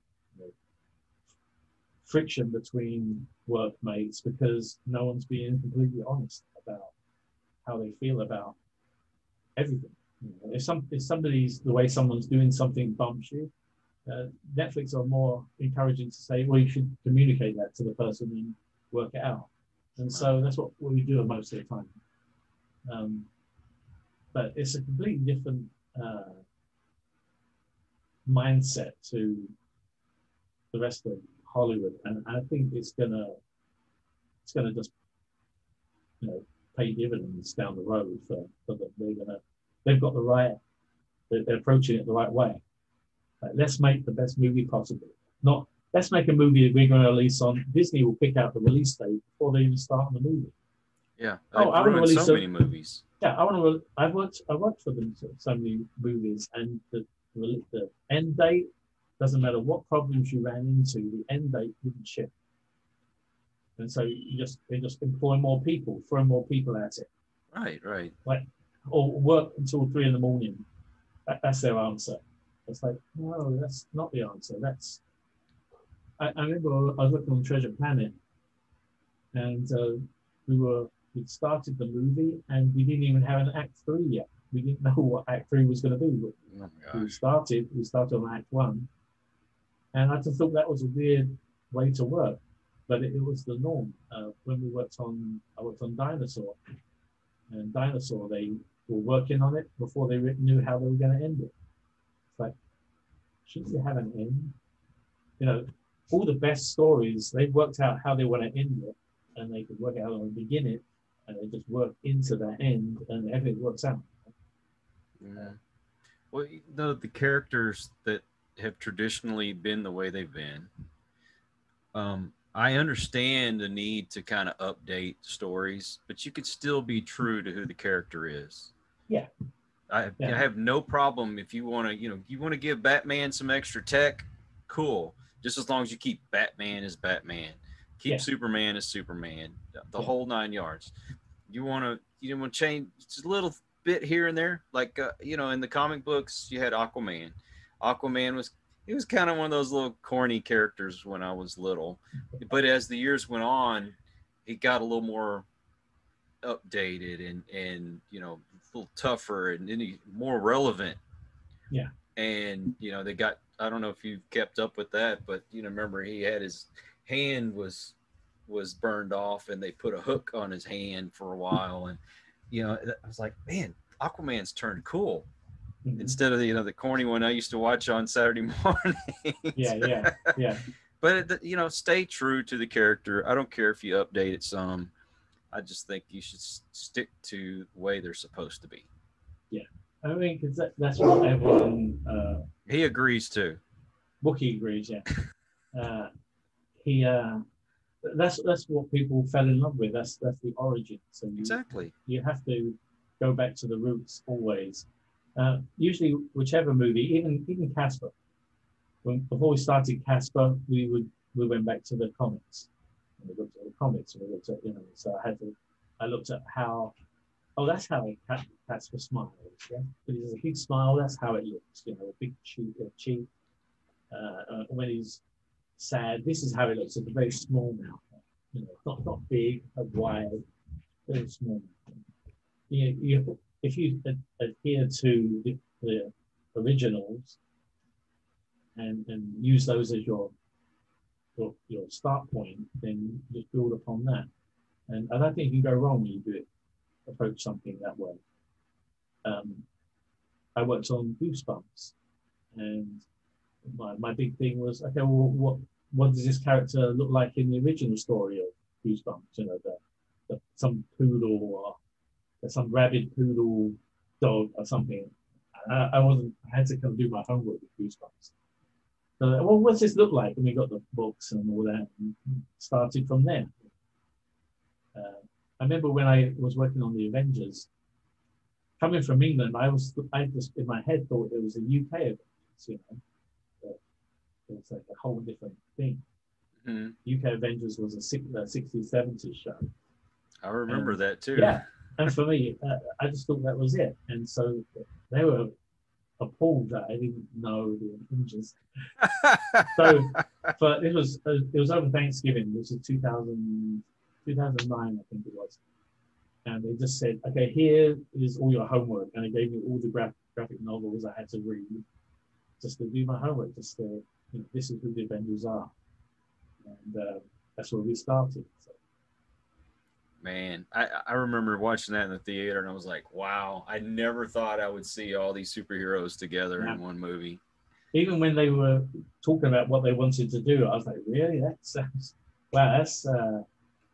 Speaker 3: friction between workmates because no one's being completely honest about how they feel about everything. If somebody's, the way someone's doing something bumps you, Netflix are more encouraging to say, well, you should communicate that to the person and work it out. And so that's what we do most of the time. But it's a completely different mindset to the rest of Hollywood, and I think it's gonna just pay dividends down the road for them. They've got the right, they're approaching it the right way. Let's make the best movie possible. Not let's make a movie that we're going to release on. Disney will pick out the release date before they even start on the movie.
Speaker 2: Yeah, I want to release so many movies.
Speaker 3: Yeah, I've worked for them so many movies, and the end date doesn't matter what problems you ran into. The end date didn't ship, and so they just employ more people, throw more people at it.
Speaker 2: Right.
Speaker 3: Or work until 3 a.m. That's their answer. It's like, no, that's not the answer. I remember I was working on Treasure Planet, and we'd started the movie, and we didn't even have an Act 3 yet. We didn't know what Act 3 was going to be. But we started on Act 1, and I just thought that was a weird way to work, but it was the norm. When I worked on Dinosaur, and Dinosaur, they were working on it before they knew how they were going to end it. It's like, shouldn't you have an end? All the best stories, they've worked out how they want to end it, and they could work out how to begin it, and they just work into that end, and everything works out.
Speaker 2: Yeah. Well, the characters that have traditionally been the way they've been, I understand the need to kind of update stories, but you could still be true to who the character is.
Speaker 3: Yeah.
Speaker 2: I have no problem if you want to give Batman some extra tech, cool. Just as long as you keep Batman as Batman, keep Superman as Superman, the whole 9 yards. You want to change just a little bit here and there, like in the comic books you had Aquaman. Aquaman was kind of one of those little corny characters when I was little, but as the years went on, he got a little more updated and a little tougher and more relevant.
Speaker 3: Yeah.
Speaker 2: And they got, I don't know if you've kept up with that, but remember he had his hand was burned off, and they put a hook on his hand for a while, and I was like, man, Aquaman's turned cool. Mm-hmm. Instead of the corny one I used to watch on Saturday morning.
Speaker 3: Yeah.
Speaker 2: But stay true to the character. I don't care if you update it some. I just think you should stick to the way they're supposed to be.
Speaker 3: Yeah, I mean, because that's what everyone.
Speaker 2: He agrees too.
Speaker 3: Wookie agrees. Yeah. That's what people fell in love with. That's the origin. So
Speaker 2: exactly.
Speaker 3: You have to go back to the roots always. Usually, whichever movie, even Casper. Before we started Casper, we went back to the comics. And we looked at the comics, and we looked at So I looked at how. Oh, that's how Casper smiles. Yeah, but he has a big smile. That's how it looks. A big cheek. When he's sad, this is how it looks. It's a very small mouth. Not big, but wide, very small. If you adhere to the originals and use those as your start point, then just build upon that. And I don't think you can go wrong when you approach something that way. I worked on Goosebumps, and my big thing was, okay, well, what does this character look like in the original story of Goosebumps? Some poodle or some rabid poodle dog or something. I had to kind of do my homework with Goosebumps. So, well, what's this look like? And we got the books and all that, and started from there. I remember when I was working on the Avengers, coming from England, I just in my head thought it was a UK Avengers, you know. But it was like a whole different thing. UK Avengers was a 60s, 70s show.
Speaker 2: I remember that too.
Speaker 3: Yeah, and for me, I just thought that was it. And so they were appalled that I didn't know the Avengers. So, but it was over Thanksgiving. This was 2009, I think it was. And they just said, okay, here is all your homework. And they gave me all the graphic novels I had to read just to do my homework, just to, you know, this is who the Avengers are. And that's where we started. So.
Speaker 2: Man, I remember watching that in the theater, and I was like, wow, I never thought I would see all these superheroes together in one movie.
Speaker 3: Even when they were talking about what they wanted to do, I was like, really? That sounds, wow, that's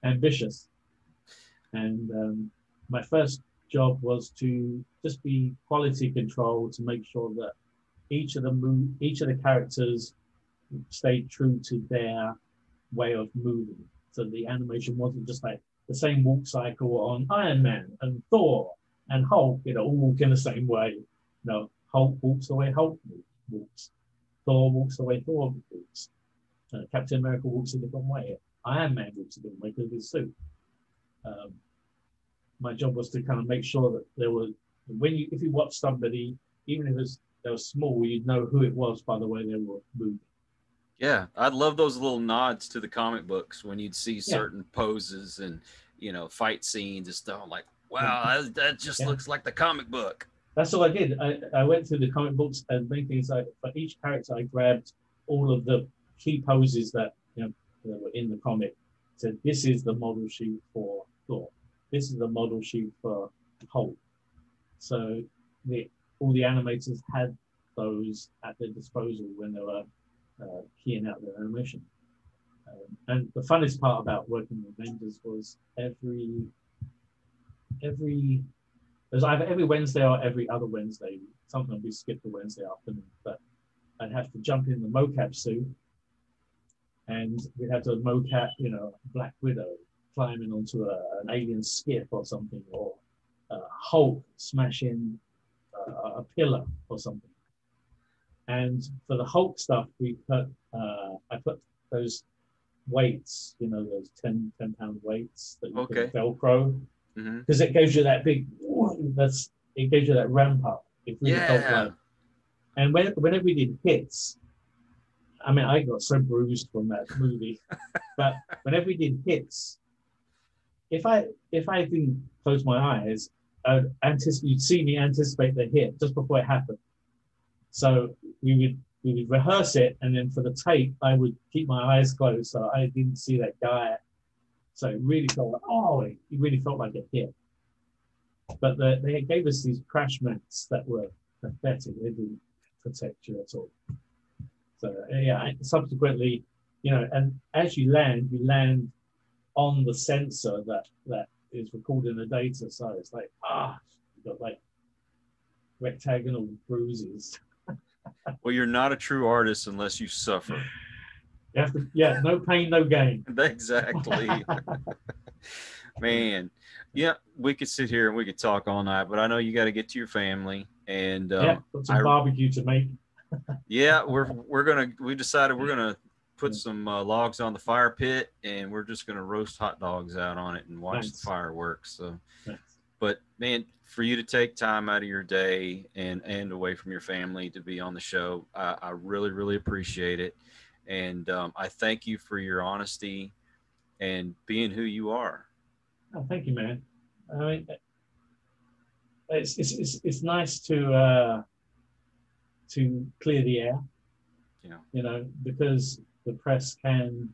Speaker 3: ambitious. And my first job was to just be quality control to make sure that each of the characters stayed true to their way of moving. So the animation wasn't just like the same walk cycle on Iron Man and Thor and Hulk, you know, all walk in the same way. You know, Hulk walks the way Hulk walks. Thor walks the way Thor walks. Captain America walks a different way. Iron Man walks a different way because of his suit. My job was to kind of make sure that there was, if you watch somebody, even if they were small, you'd know who it was by the way they were moving.
Speaker 2: Yeah, I'd love those little nods to the comic books when you'd see certain poses and, you know, fight scenes and stuff. I'm like, wow, that just looks like the comic book.
Speaker 3: That's all I did. I went through the comic books and made things like, for each character, I grabbed all of the key poses that, you know, that were in the comic. Said, this is the model sheet for Thor. This is the model sheet for Hulk. So all the animators had those at their disposal when they were keying out their animation. And the funnest part about working with Avengers was it was either every Wednesday or every other Wednesday. Sometimes we skipped the Wednesday afternoon, but I'd have to jump in the mocap suit and we'd have to mocap, you know, Black Widow climbing onto an alien skiff or something, or Hulk smashing a pillar or something. And for the Hulk stuff, I put those weights, you know, those 10-pound weights that you can Velcro, because it gives you that big, it gives you that ramp up. It really felt like. And whenever we did hits, I mean, I got so bruised from that movie, but whenever we did hits, if I didn't close my eyes, you'd see me anticipate the hit just before it happened. So we would rehearse it, and then for the tape, I would keep my eyes closed so I didn't see that guy. So it really felt like, it really felt like a hit. But they gave us these crash mats that were pathetic. They didn't protect you at all. So yeah, subsequently, you know, and as you land on the sensor that is recording the data. So it's like, you've got like rectagonal bruises.
Speaker 2: Well, you're not a true artist unless you suffer.
Speaker 3: You have to, no pain, no gain.
Speaker 2: Exactly. Man, yeah, we could sit here and we could talk all night, but I know you got to get to your family. And
Speaker 3: got some barbecue to make.
Speaker 2: Yeah, we decided we're gonna put some logs on the fire pit, and we're just gonna roast hot dogs out on it and watch the fireworks. So, but man, for you to take time out of your day and away from your family to be on the show, I really, really appreciate it. And I thank you for your honesty and being who you are.
Speaker 3: Oh, thank you, man. I mean, it's nice to clear the air.
Speaker 2: Yeah.
Speaker 3: You know, because the press can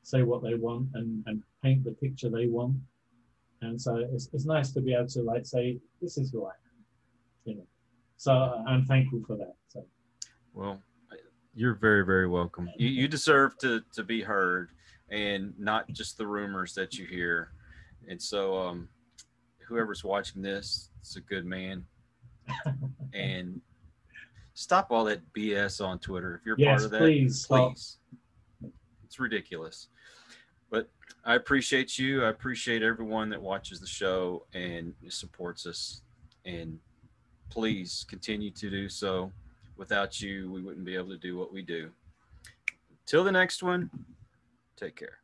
Speaker 3: say what they want and paint the picture they want. And so it's nice to be able to like say, this is who I am, you know. So I'm thankful for that. So.
Speaker 2: Well, you're very, very welcome. You deserve to be heard and not just the rumors that you hear. And so whoever's watching this, it's a good man. And stop all that BS on Twitter. If you're part of that, please. It's ridiculous. But I appreciate you. I appreciate everyone that watches the show and supports us. And please continue to do so. Without you, we wouldn't be able to do what we do. Till the next one, take care.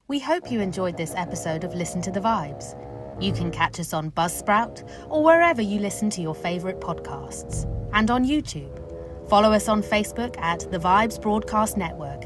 Speaker 1: We hope you enjoyed this episode of Listen to the Vibes. You can catch us on Buzzsprout or wherever you listen to your favourite podcasts, and on YouTube. Follow us on Facebook at The Vibes Broadcast Network